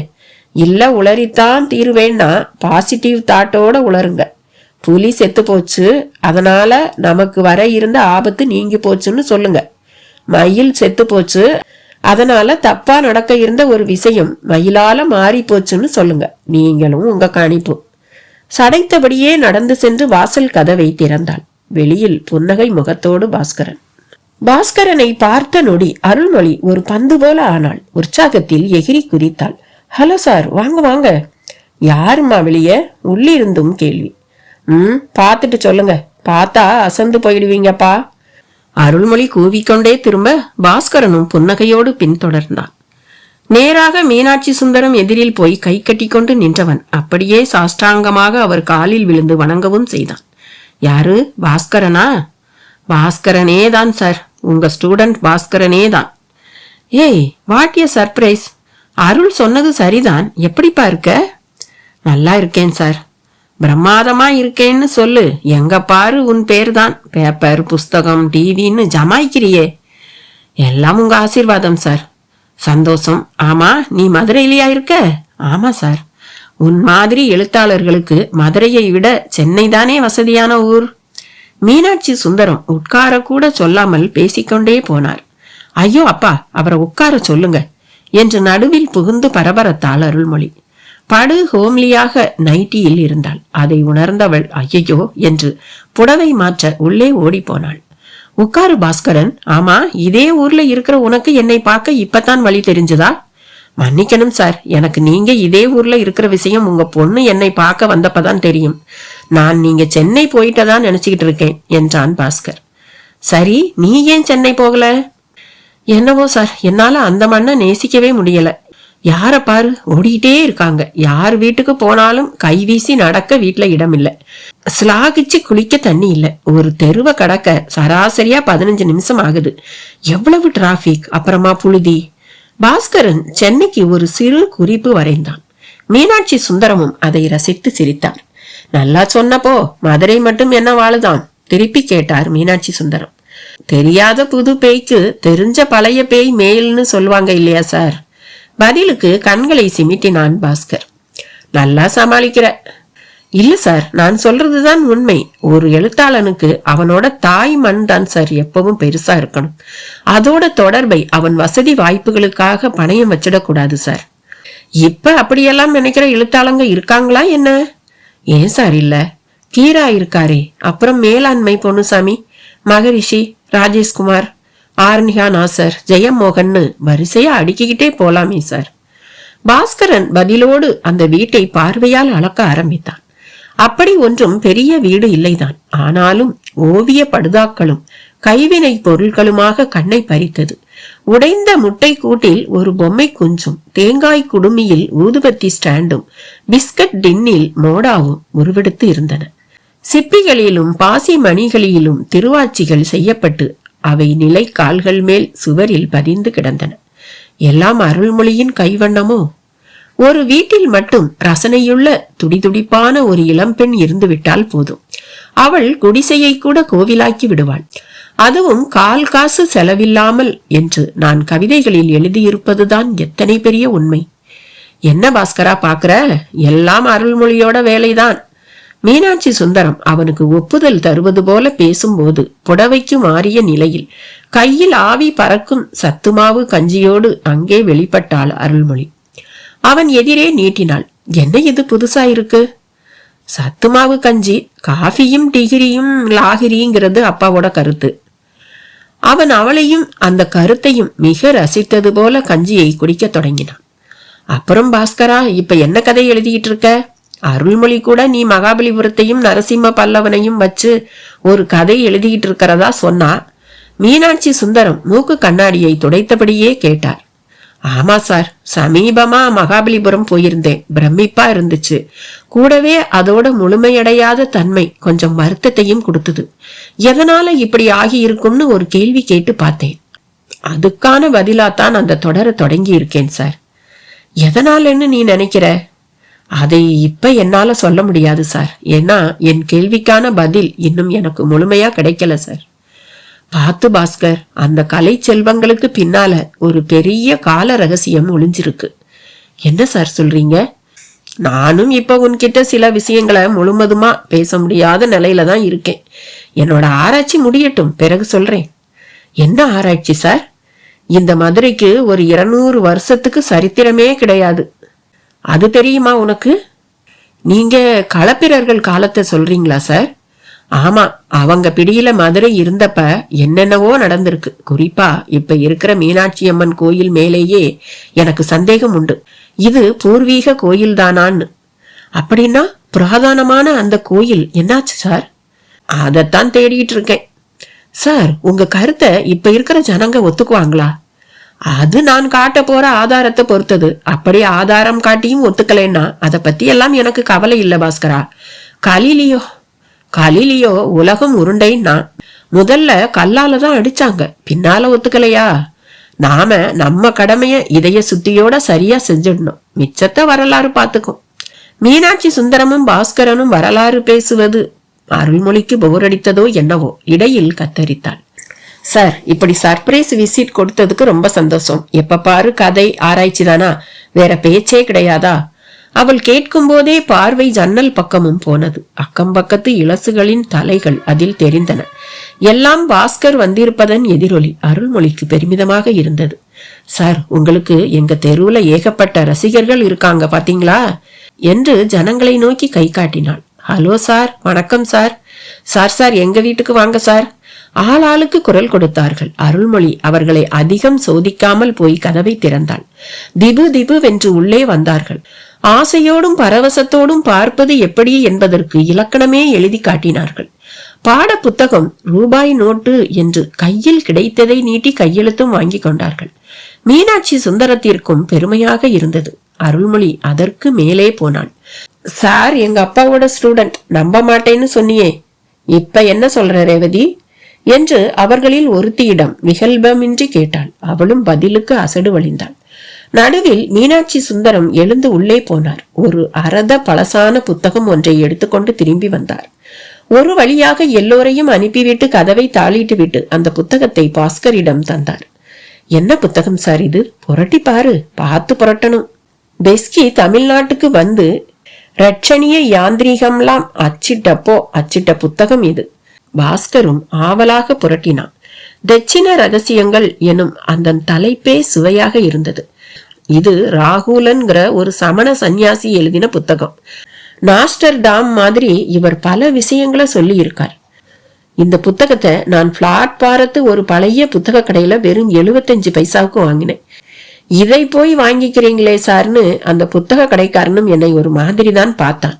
இல்ல உளறித்தான் தீருவேன்னா பாசிட்டிவ் தாட்டோட உளருங்க. புலி செத்து போச்சு, அதனால நமக்கு வர இருந்த ஆபத்து நீங்கி போச்சுன்னு சொல்லுங்க. மயில் செத்து போச்சு, அதனால தப்பா நடக்க இருந்த ஒரு விஷயம் மயிலால மாறி போச்சுன்னு சொல்லுங்க. நீங்களும் உங்க கணிப்பு. சடைத்தபடியே நடந்து சென்று வாசல் கதவை திறந்தாள். வெளியில் புன்னகை முகத்தோடு பாஸ்கரன். பாஸ்கரனை பார்த்த நொடி அருள்மொழி ஒரு பந்து போல ஆனாள். உற்சாகத்தில் எகிரி குதித்தாள். ஹலோ சார், வாங்க வாங்க. யாருமா வெளியே? உள்ளிருந்தும் கேள்வி. பார்த்துட்டு சொல்லுங்க, பார்த்தா அசந்து போயிடுவீங்கப்பா. அருள்மொழி கூவிக்கொண்டே திரும்ப பாஸ்கரனும் புன்னகையோடு பின்தொடர்ந்தான். நேராக மீனாட்சி சுந்தரம் எதிரில் போய் கை கட்டி கொண்டு நின்றவன் அப்படியே சாஷ்டாங்கமாக அவர் காலில் விழுந்து வணங்கவும் செய்தான். யாரு? பாஸ்கரனா? பாஸ்கரனே தான் சார், உங்க ஸ்டூடெண்ட் பாஸ்கரனே தான். ஏய், வாட் எ சர்ப்ரைஸ். அருள் சொன்னது சரிதான். எப்படிப்பா இருக்க? நல்லா இருக்கேன் சார். பிரம்மாதமா இருக்கேன்னு சொல்லு. எங்க பாரு உன் பேர் தான். பேப்பர், புஸ்தகம், டிவின்னு ஜமாய்க்கிறியே. எல்லாம் உங்க ஆசீர்வாதம் சார். சந்தோஷம். ஆமா, நீ மதுரையிலயா இருக்க? ஆமா சார். உன் மாதிரி எழுத்தாளர்களுக்கு மதுரையை விட சென்னை தானே வசதியான ஊர். மீனாட்சி சுந்தரம் உட்கார கூட சொல்லாமல் பேசிக்கொண்டே போனார். ஐயோ அப்பா, அவரை உட்கார சொல்லுங்க என்று நடுவில் புகுந்து பரபரத்தாள் அருள்மொழி. படு ஹோம்லியாக நைட்டியில் இருந்தாள். அதை உணர்ந்தவள் ஐயோ என்று புடவை மாற்ற உள்ளே ஓடி போனாள். உட்காரு பாஸ்கரன். ஆமா, இதே ஊர்ல இருக்கிற உனக்கு என்னை பார்க்க இப்பதான் வழி தெரிஞ்சுதா? மன்னிக்கணும் சார், எனக்கு நீங்க இதே ஊர்ல இருக்கிற விஷயம் உங்க பொண்ணு என்னை பார்க்க வந்தப்பதான் தெரியும். நான் நீங்க சென்னை போயிட்டதான் நினைச்சுக்கிட்டு இருக்கேன் என்றான் பாஸ்கர். சரி, நீ ஏன் சென்னை போகல? என்னவோ சார், என்னால அந்த மண்ணை நேசிக்கவே முடியல. யார பாரு ஓடிட்டே இருக்காங்க. யார் வீட்டுக்கு போனாலும் கைவீசி நடக்க வீட்டுல இடம் இல்ல. ஸ்லாகிச்சு குளிக்க தண்ணி இல்ல. ஒரு தெருவை கடக்க சராசரியா 15 நிமிஷம் ஆகுது. எவ்வளவு டிராபிக், அப்புறமா புழுதி. பாஸ்கரன் சென்னைக்கு ஒரு சிறு குறிப்பு வரைந்தான். மீனாட்சி சுந்தரமும் அதை ரசித்து சிரித்தார். நல்லா சொன்னப்போ மதுரை மட்டும் என்ன வாழுதான்? திருப்பி கேட்டார் மீனாட்சி சுந்தரம். தெரியாத புது பேய்க்கு தெரிஞ்ச பழைய பேய் மேல்னு சொல்லுவாங்க இல்லையா சார்? பதிலுக்கு கண்களை சிமிட்டினான் பாஸ்கர். நல்லா சமாளிக்கிற. இல்ல சார், நான் சொல்றதுதான் உண்மை. ஒரு எழுத்தாளனுக்கு அவனோட தாய் மண் தான் சார் எப்பவும் பெருசா இருக்கணும். அதோட தொடர்பை அவன் வசதி வாய்ப்புகளுக்காக பணயம் வச்சிடக்கூடாது சார். இப்ப அப்படியெல்லாம் நினைக்கிற எழுத்தாளங்க இருக்காங்களா என்ன? ஏன் சார் இல்ல? கீரா இருக்காரே, அப்புறம் மேலாண்மை பொன்னுசாமி, மகரிஷி, ராஜேஷ்குமார், ஆரண்யா நாசர், ஜெயமோகன்னு வரிசையா அடுக்கிக்கிட்டே போலாமே சார். பாஸ்கரன் பதிலோடு அந்த வீட்டை பார்வையால் அளக்க ஆரம்பித்தான். அப்படி ஒன்றும் பெரிய வீடு இல்லைதான். ஆனாலும் ஓவிய படுதாக்களும் கைவினை பொருட்களுமாக கண்ணை பறித்தது. உடைந்த முட்டை கூட்டில் ஒரு பொம்மை குஞ்சும், தேங்காய் குடுமியில் ஊதுபத்தி ஸ்டாண்டும், பிஸ்கட் டின்னில் மோடாவும் உருவெடுத்து இருந்தன. சிப்பிகளிலும் பாசி மணிகளிலும் திருவாச்சிகள் செய்யப்பட்டு அவை நிலை கால்கள் மேல் சுவரில் பதிந்து கிடந்தன. எல்லாம் அருள்மொழியின் கைவண்ணமோ? ஒரு வீட்டில் மட்டும் ரசனையுள்ள துடிதுடிப்பான ஒரு இளம்பெண் இருந்து விட்டால் போதும். அவள் குடிசையை கூட கோவிலாக்கி விடுவாள். அதுவும் கால் காசு செலவில்லாமல் என்று நான் கவிதைகளில் எழுதியிருப்பதுதான் எத்தனை பெரிய உண்மை. என்ன பாஸ்கரா பாக்குற? எல்லாம் அருள்மொழியோட வேலைதான். மீனாட்சி சுந்தரம் அவனுக்கு ஒப்புதல் தருவது போல பேசும்போது புடவைக்கு மாறிய நிலையில் கையில் ஆவி பறக்கும் சத்துமாவு கஞ்சியோடு அங்கே வெளிப்பட்டாள் அருள்மொழி. அவன் எதிரே நீட்டினாள். என்ன இது புதுசா இருக்கு? சத்துமாவு கஞ்சி, காஃபியும் டிகிரியும் லாகிரிங்கிறது அப்பாவோட கருத்து. அவன் அவளையும் அந்த கருத்தையும் மிக ரசித்தது போல கஞ்சியை குடிக்க தொடங்கினான். அப்புறம் பாஸ்கரா, இப்ப என்ன கதை எழுதிட்டு இருக்க? அருள்மொழி கூட நீ மகாபலிபுரத்தையும் நரசிம்ம பல்லவனையும் வச்சு ஒரு கதை எழுதிட்டு இருக்கிறதா சொன்னா. மீனாட்சி சுந்தரம் மூக்கு கண்ணாடியை துடைத்தபடியே கேட்டார். ஆமா சார், சமீபமா மகாபலிபுரம் போயிருந்தேன். பிரமிப்பா இருந்துச்சு. கூடவே அதோட முழுமையடையாத தன்மை கொஞ்சம் வருத்தத்தையும் கொடுத்தது. எதனால இப்படி ஆகி இருக்கும்னு ஒரு கேள்வி கேட்டு பார்த்தேன். அதுக்கான பதிலாத்தான் அந்த தொடரை தொடங்கி இருக்கேன் சார். எதனாலன்னு நீ நினைக்கிற? அதை இப்ப என்னால சொல்ல முடியாது சார். ஏன்னா என் கேள்விக்கான பதில் இன்னும் எனக்கு முழுமையா கிடைக்கல சார். பார்த்து பாஸ்கர், அந்த கலை செல்வங்களுக்கு பின்னால ஒரு பெரிய கால ரகசியம் ஒளிஞ்சிருக்கு. என்ன சார் சொல்றீங்க? நானும் இப்ப உன்கிட்ட சில விஷயங்களை முழுவதுமா பேச முடியாத நிலையில தான் இருக்கேன். என்னோட ஆராய்ச்சி முடியட்டும், பிறகு சொல்றேன். என்ன ஆராய்ச்சி சார்? இந்த மதுரைக்கு ஒரு 200 வருஷத்துக்கு சரித்திரமே கிடையாது. அது தெரியுமா உனக்கு? நீங்க களப்பிரர்கள் காலத்தை சொல்றீங்களா சார்? ஆமா, அவங்க பிடியில மதுரை இருந்தப்ப என்னென்னவோ நடந்திருக்கு. குறிப்பா இப்ப இருக்கிற மீனாட்சி அம்மன் கோயில் மேலேயே எனக்கு சந்தேகம் உண்டு. இது பூர்வீக கோயில் தானான்னு. அப்படின்னா புராதனமான அந்த கோயில் என்னாச்சு சார்? அதத்தான் தேடிட்டு இருக்கேன் சார். உங்க கருத்தை இப்ப இருக்கிற ஜனங்க ஒத்துக்குவாங்களா? அது நான் காட்ட போற ஆதாரத்தை பொறுத்தது. அப்படி ஆதாரம் காட்டியும் ஒத்துக்கலைன்னா அதை பத்தி எல்லாம் எனக்கு கவலை இல்லை பாஸ்கரா. கலிலியோ உலகம் உருண்டைன்னா முதல்ல கல்லாலதான் அடிச்சாங்க, பின்னால ஒத்துக்கலையா? நாம நம்ம கடமைய இதய சுத்தியோட சரியா செஞ்சிடணும். மிச்சத்தை வரலாறு பாத்துக்கும். மீனாட்சி சுந்தரமும் பாஸ்கரனும் வரலாறு பேசுவது அருள்மொழிக்கு போரடித்ததோ என்னவோ இடையில் கத்தரித்தாள். சார், இப்படி சர்ப்ரைஸ் விசிட் கொடுத்ததுக்கு ரொம்ப சந்தோஷம். எப்ப பாரு கதை ஆராய்ச்சி தானா? வேற பேச்சே கிடையாதா? அவள் கேட்கும் போதே பார்வை ஜன்னல் பக்கமும் போனது. அக்கம் பக்கத்து இலசுகளின் தலைகள் அதில் தெரிந்தன. எல்லாம் பாஸ்கர் வந்திருப்பதன் எதிரொலி அருள்மொழிக்கு பெருமிதமாக இருந்தது. சார், உங்களுக்கு எங்க தெருவுல ஏகப்பட்ட ரசிகர்கள் இருக்காங்க பாத்தீங்களா என்று ஜனங்களை நோக்கி கை காட்டினாள். ஹலோ சார், வணக்கம் சார். சார் எங்க வீட்டுக்கு வாங்க சார். ஆளாளுக்கு குரல் கொடுத்தார்கள். அருள்மொழி அவர்களை அதிகம் சோதிக்காமல் போய் கதவை திறந்தாள். திபு திபு வென்று உள்ளே வந்தார்கள். ஆசையோடும் பரவசத்தோடும் பார்ப்பது எப்படி என்பதற்கு இலக்கணமே எழுதி காட்டினார்கள். பாட புத்தகம், ரூபாய் நோட்டு என்று கையில் கிடைத்ததை நீட்டி கையெழுத்தும் வாங்கி கொண்டார்கள். மீனாட்சி சுந்தரத்திற்கும் பெருமையாக இருந்தது. அருள்மொழி அதற்கு மேலே போனாள். சார் எங்க அப்பாவோட ஸ்டூடெண்ட், நம்ப மாட்டேன்னு சொன்னியே, இப்ப என்ன சொல்ற ரேவதி என்று அவர்களில் ஒருத்தியிடம் விகல்பமின்றி கேட்டாள். அவளும் பதிலுக்கு அசடு வழிந்தாள். நடுவில் மீனாட்சி சுந்தரம் எழுந்து உள்ளே போனார். ஒரு அரத பழசான புத்தகம் ஒன்றை எடுத்துக்கொண்டு திரும்பி வந்தார். ஒரு வழியாக எல்லோரையும் அனுப்பிவிட்டு கதவை தாளிட்டு விட்டு அந்த புத்தகத்தை பாஸ்கரிடம் தந்தார். என்ன புத்தகம் சார் இது? புரட்டி பாரு, பார்த்து புரட்டணும். பெஸ்கி தமிழ்நாட்டுக்கு வந்து ரட்சணிய யாந்திரிகம்லாம் அச்சிட்ட புத்தகம் இது. பாஸ்கரும் ஆவலாக புரட்டினான். தட்சிண ரகசியங்கள் எனும் அந்த தலைப்பே சுவையாக இருந்தது. இது ராகுலன்கிற ஒரு சமண சன்னியாசி எழுதின புத்தகம். நாஸ்டர்டாம் மாதிரி இவர் பல விஷயங்களை சொல்லி இருக்கார். இந்த புத்தகத்தை நான் பிளாட்பாரத்து ஒரு பழைய புத்தக கடையில வெறும் 75 பைசாவுக்கு வாங்கினேன். இதை போய் வாங்கிக்கிறீங்களே சார்னு அந்த புத்தக கடைக்காரனும் என்னை ஒரு மாதிரி தான் பார்த்தான்.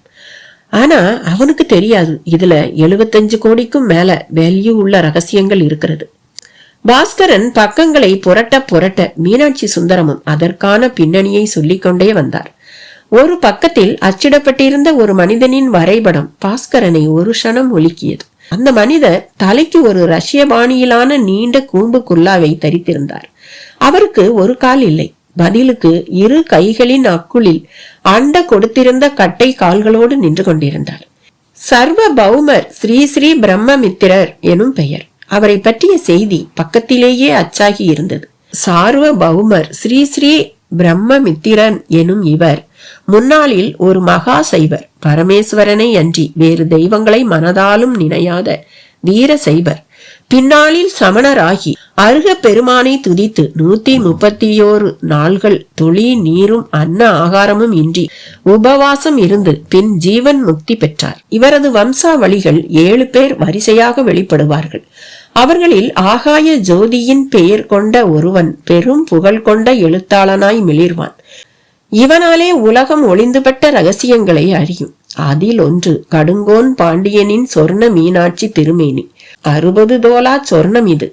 ஆனா அவனுக்கு தெரியாது இதுல 75 கோடிக்கும் மேல வேல்யூ உள்ள ரகசியங்கள் இருக்கிறது. பாஸ்கரன் பக்கங்களை புரட்ட புரட்ட மீனாட்சி சுந்தரமும் அதற்கான பின்னணியை சொல்லிக்கொண்டே வந்தார். ஒரு பக்கத்தில் அச்சிடப்பட்டிருந்த ஒரு மனிதனின் வரைபடம் பாஸ்கரனை ஒரு க்ஷணம் ஒலுக்கியது. அந்த மனிதர் தலைக்கு ஒரு ரஷ்ய பாணியிலான நீண்ட கூம்பு குல்லாவை தரித்திருந்தார். அவருக்கு ஒரு கால் இல்லை. பதிலுக்கு 2 கைகளின் அக்குளில் அண்ட கொடுத்திருந்த கட்டை கால்களோடு நின்று கொண்டிருந்தார். சர்வ பௌமர் ஸ்ரீ ஸ்ரீ பிரம்மமித்திரர் எனும் பெயர். அவரை பற்றிய செய்தி பக்கத்திலேயே அச்சாகி இருந்தது. சார்வ பௌமர் ஸ்ரீ ஸ்ரீ பிரம்மமித்திரன் எனும் இவர் முன்னாளில் ஒரு மகா சைவர், பரமேஸ்வரனை அன்றி வேறு தெய்வங்களை மனதாலும் நினையாத வீர சைவர். பின்னாளில் சமணராகி அருக பெருமானை துதித்து 131 நாள்கள் துளி நீரும் அன்ன ஆகாரமும் இன்றி உபவாசம் இருந்து பின் ஜீவன் முக்தி பெற்றார். இவரது வம்சாவளிகள் 7 பேர் வரிசையாக வெளிப்படுவார்கள். அவர்களில் ஆகாய ஜோதியின் பெயர் கொண்ட ஒருவன் பெரும் புகழ் கொண்ட எழுத்தாளனாய் மிளிர்வான். இவனாலே உலகம் ஒளிந்துபட்ட ரகசியங்களை அறியும். அதில் ஒன்று கடுங்கோன் பாண்டியனின் சொர்ண மீனாட்சி திருமேனி. 60 தோலா சொர்ணம் இது.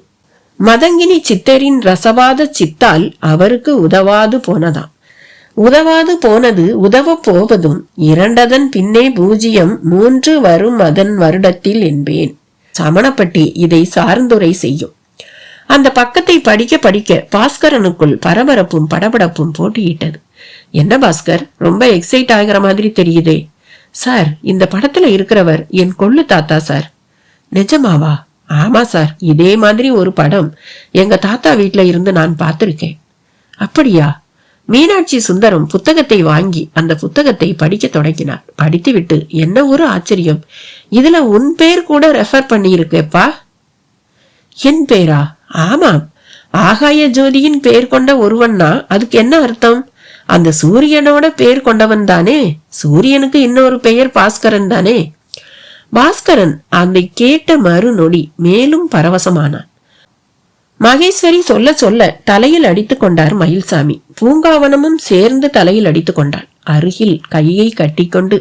மதங்கினி சித்தரின் ரசவாத சித்தால் அவருக்கு உதவாது போனதாம். உதவாது போனது உதவ போவதும் 2 பின்னே 0 3 வரும் அதன் வருடத்தில் என்பேன். சமணப்பட்டி இதை சார்ந்துரை செய்யும். அந்த பக்கத்தை படிக்க படிக்க பாஸ்கரனுக்குள் பரபரப்பும் படபடப்பும் போட்டியிட்டது. என்ன பாஸ்கர், ரொம்ப எக்ஸைட் ஆகிற மாதிரி தெரியுதே. சார், இந்த படத்துல இருக்கிறவர் என் கொள்ளு தாத்தா சார். நிஜமாவா? ஆமா சார், இதே மாதிரி ஒரு படம் எங்க தாத்தா வீட்டுல இருந்து நான் பார்த்திருக்கேன். அப்படியா? மீனாட்சி சுந்தரம் புத்தகத்தை வாங்கி அந்த புத்தகத்தை படிக்க தொடங்கினார். படித்துவிட்டு, என்ன ஒரு ஆச்சரியம், இதுல உன் பேர் கூட ரெஃபர் பண்ணி இருக்கேப்பா. என் பேரா? ஆமாம், ஆகாய ஜோதியின் பேர் கொண்ட ஒருவன்னா அதுக்கு என்ன அர்த்தம்? அந்த சூரியனோட பேர் கொண்டவன் தானே. சூரியனுக்கு இன்னொரு பெயர் பாஸ்கரன் தானே. பாஸ்கரன் அதை கேட்ட மறுநொடி மேலும் பரவசமானான். மகேஸ்வரி சொல்ல சொல்ல தலையில் அடித்துக் கொண்டார் மயில்சாமி. பூங்காவனமும் சேர்ந்து தலையில் அடித்துக் கொண்டாள். அருகில் கையை கட்டிக்கொண்டு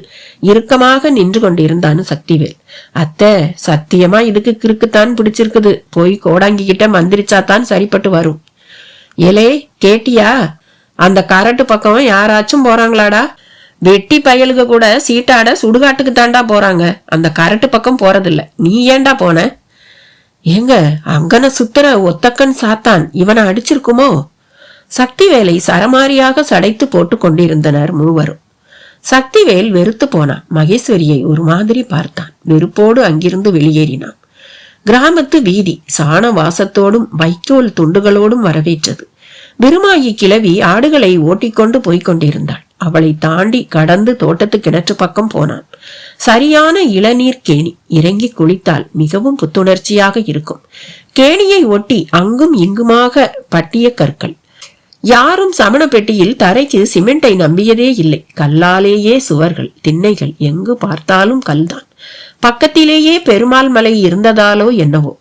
இறுக்கமாக நின்று கொண்டிருந்தான் சக்திவேல். அத்தை, சத்தியமா இதுக்கு கிறுக்குத்தான் பிடிச்சிருக்குது. போய் கோடாங்கிக்கிட்ட மந்திரிச்சாத்தான் சரிப்பட்டு வரும். ஏலே, கேட்டியா? அந்த கரட்டு பக்கம் யாராச்சும் போறாங்களாடா? வெட்டி பயலுக கூட சீட்டாட சுடுகாட்டுக்கு தாண்டா போறாங்க. அந்த கரட்டு பக்கம் போறதில்ல. நீ ஏண்டா போன? ஏங்க, அங்கன சுத்துற ஒத்தக்கன் சாத்தான் இவனை அடிச்சிருக்குமோ? சக்திவேலை சரமாரியாக சடைத்து போட்டு கொண்டிருந்தனர் மூவரும். சக்திவேல் வெறுத்து போனான். மகேஸ்வரியை ஒரு மாதிரி பார்த்தான். வெறுப்போடு அங்கிருந்து வெளியேறினான். கிராமத்து வீதி சாண வாசத்தோடும் வைக்கோல் துண்டுகளோடும் வரவேற்றது. பெருமாயி கிழவி ஆடுகளை ஓட்டிக்கொண்டு போய்கொண்டிருந்தாள். அவளை தாண்டி கடந்து தோட்டத்து கிணற்று பக்கம் போனான். சரியான இளநீர் கேணி. இறங்கி குளித்தால் மிகவும் புத்துணர்ச்சியாக இருக்கும். கேணியை ஒட்டி அங்கும் இங்குமாக பட்டிய கற்கள். யாரும் சமண பெட்டியில் தரைக்கு சிமெண்டை நம்பியதே இல்லை. கல்லாலேயே சுவர்கள், திண்ணைகள், எங்கு பார்த்தாலும் கல்தான். பக்கத்திலேயே பெருமாள் மலை இருந்ததாலோ என்னவோ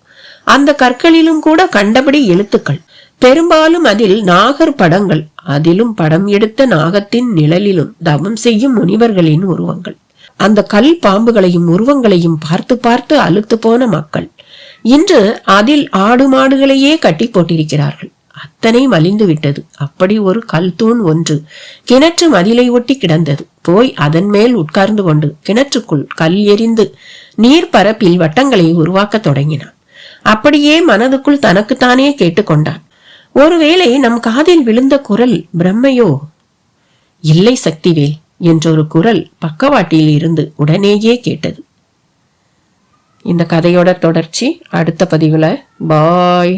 அந்த கற்களிலும் கூட கண்டபடி எழுத்துக்கள். பெரும்பாலும் அதில் நாகர் படங்கள். அதிலும் படம் எடுத்த நாகத்தின் நிழலிலும் தவம் செய்யும் முனிவர்களின் உருவங்கள். அந்த கல் பாம்புகளையும் உருவங்களையும் பார்த்து பார்த்து அலுத்து போன மக்கள் இன்று அதில் ஆடு மாடுகளையே கட்டி போட்டிருக்கிறார்கள். அத்தனை மலிந்து விட்டது. அப்படி ஒரு கல் தூண் ஒன்று கிணற்று மதிலை ஒட்டி கிடந்தது. போய் அதன் மேல் உட்கார்ந்து கொண்டு கிணற்றுக்குள் கல் எறிந்து நீர் பரப்பில் வட்டங்களை உருவாக்க தொடங்கினான். அப்படியே மனதுக்குள் தனக்குத்தானே கேட்டுக்கொண்டான், ஒருவேளை நம் காதில் விழுந்த குரல் பிரம்மையோ? இல்லை சக்திவேல் என்றொரு குரல் பக்கவாட்டில் இருந்து உடனேயே கேட்டது. இந்த கதையோட தொடர்ச்சி அடுத்த பதிவுல. பாய்.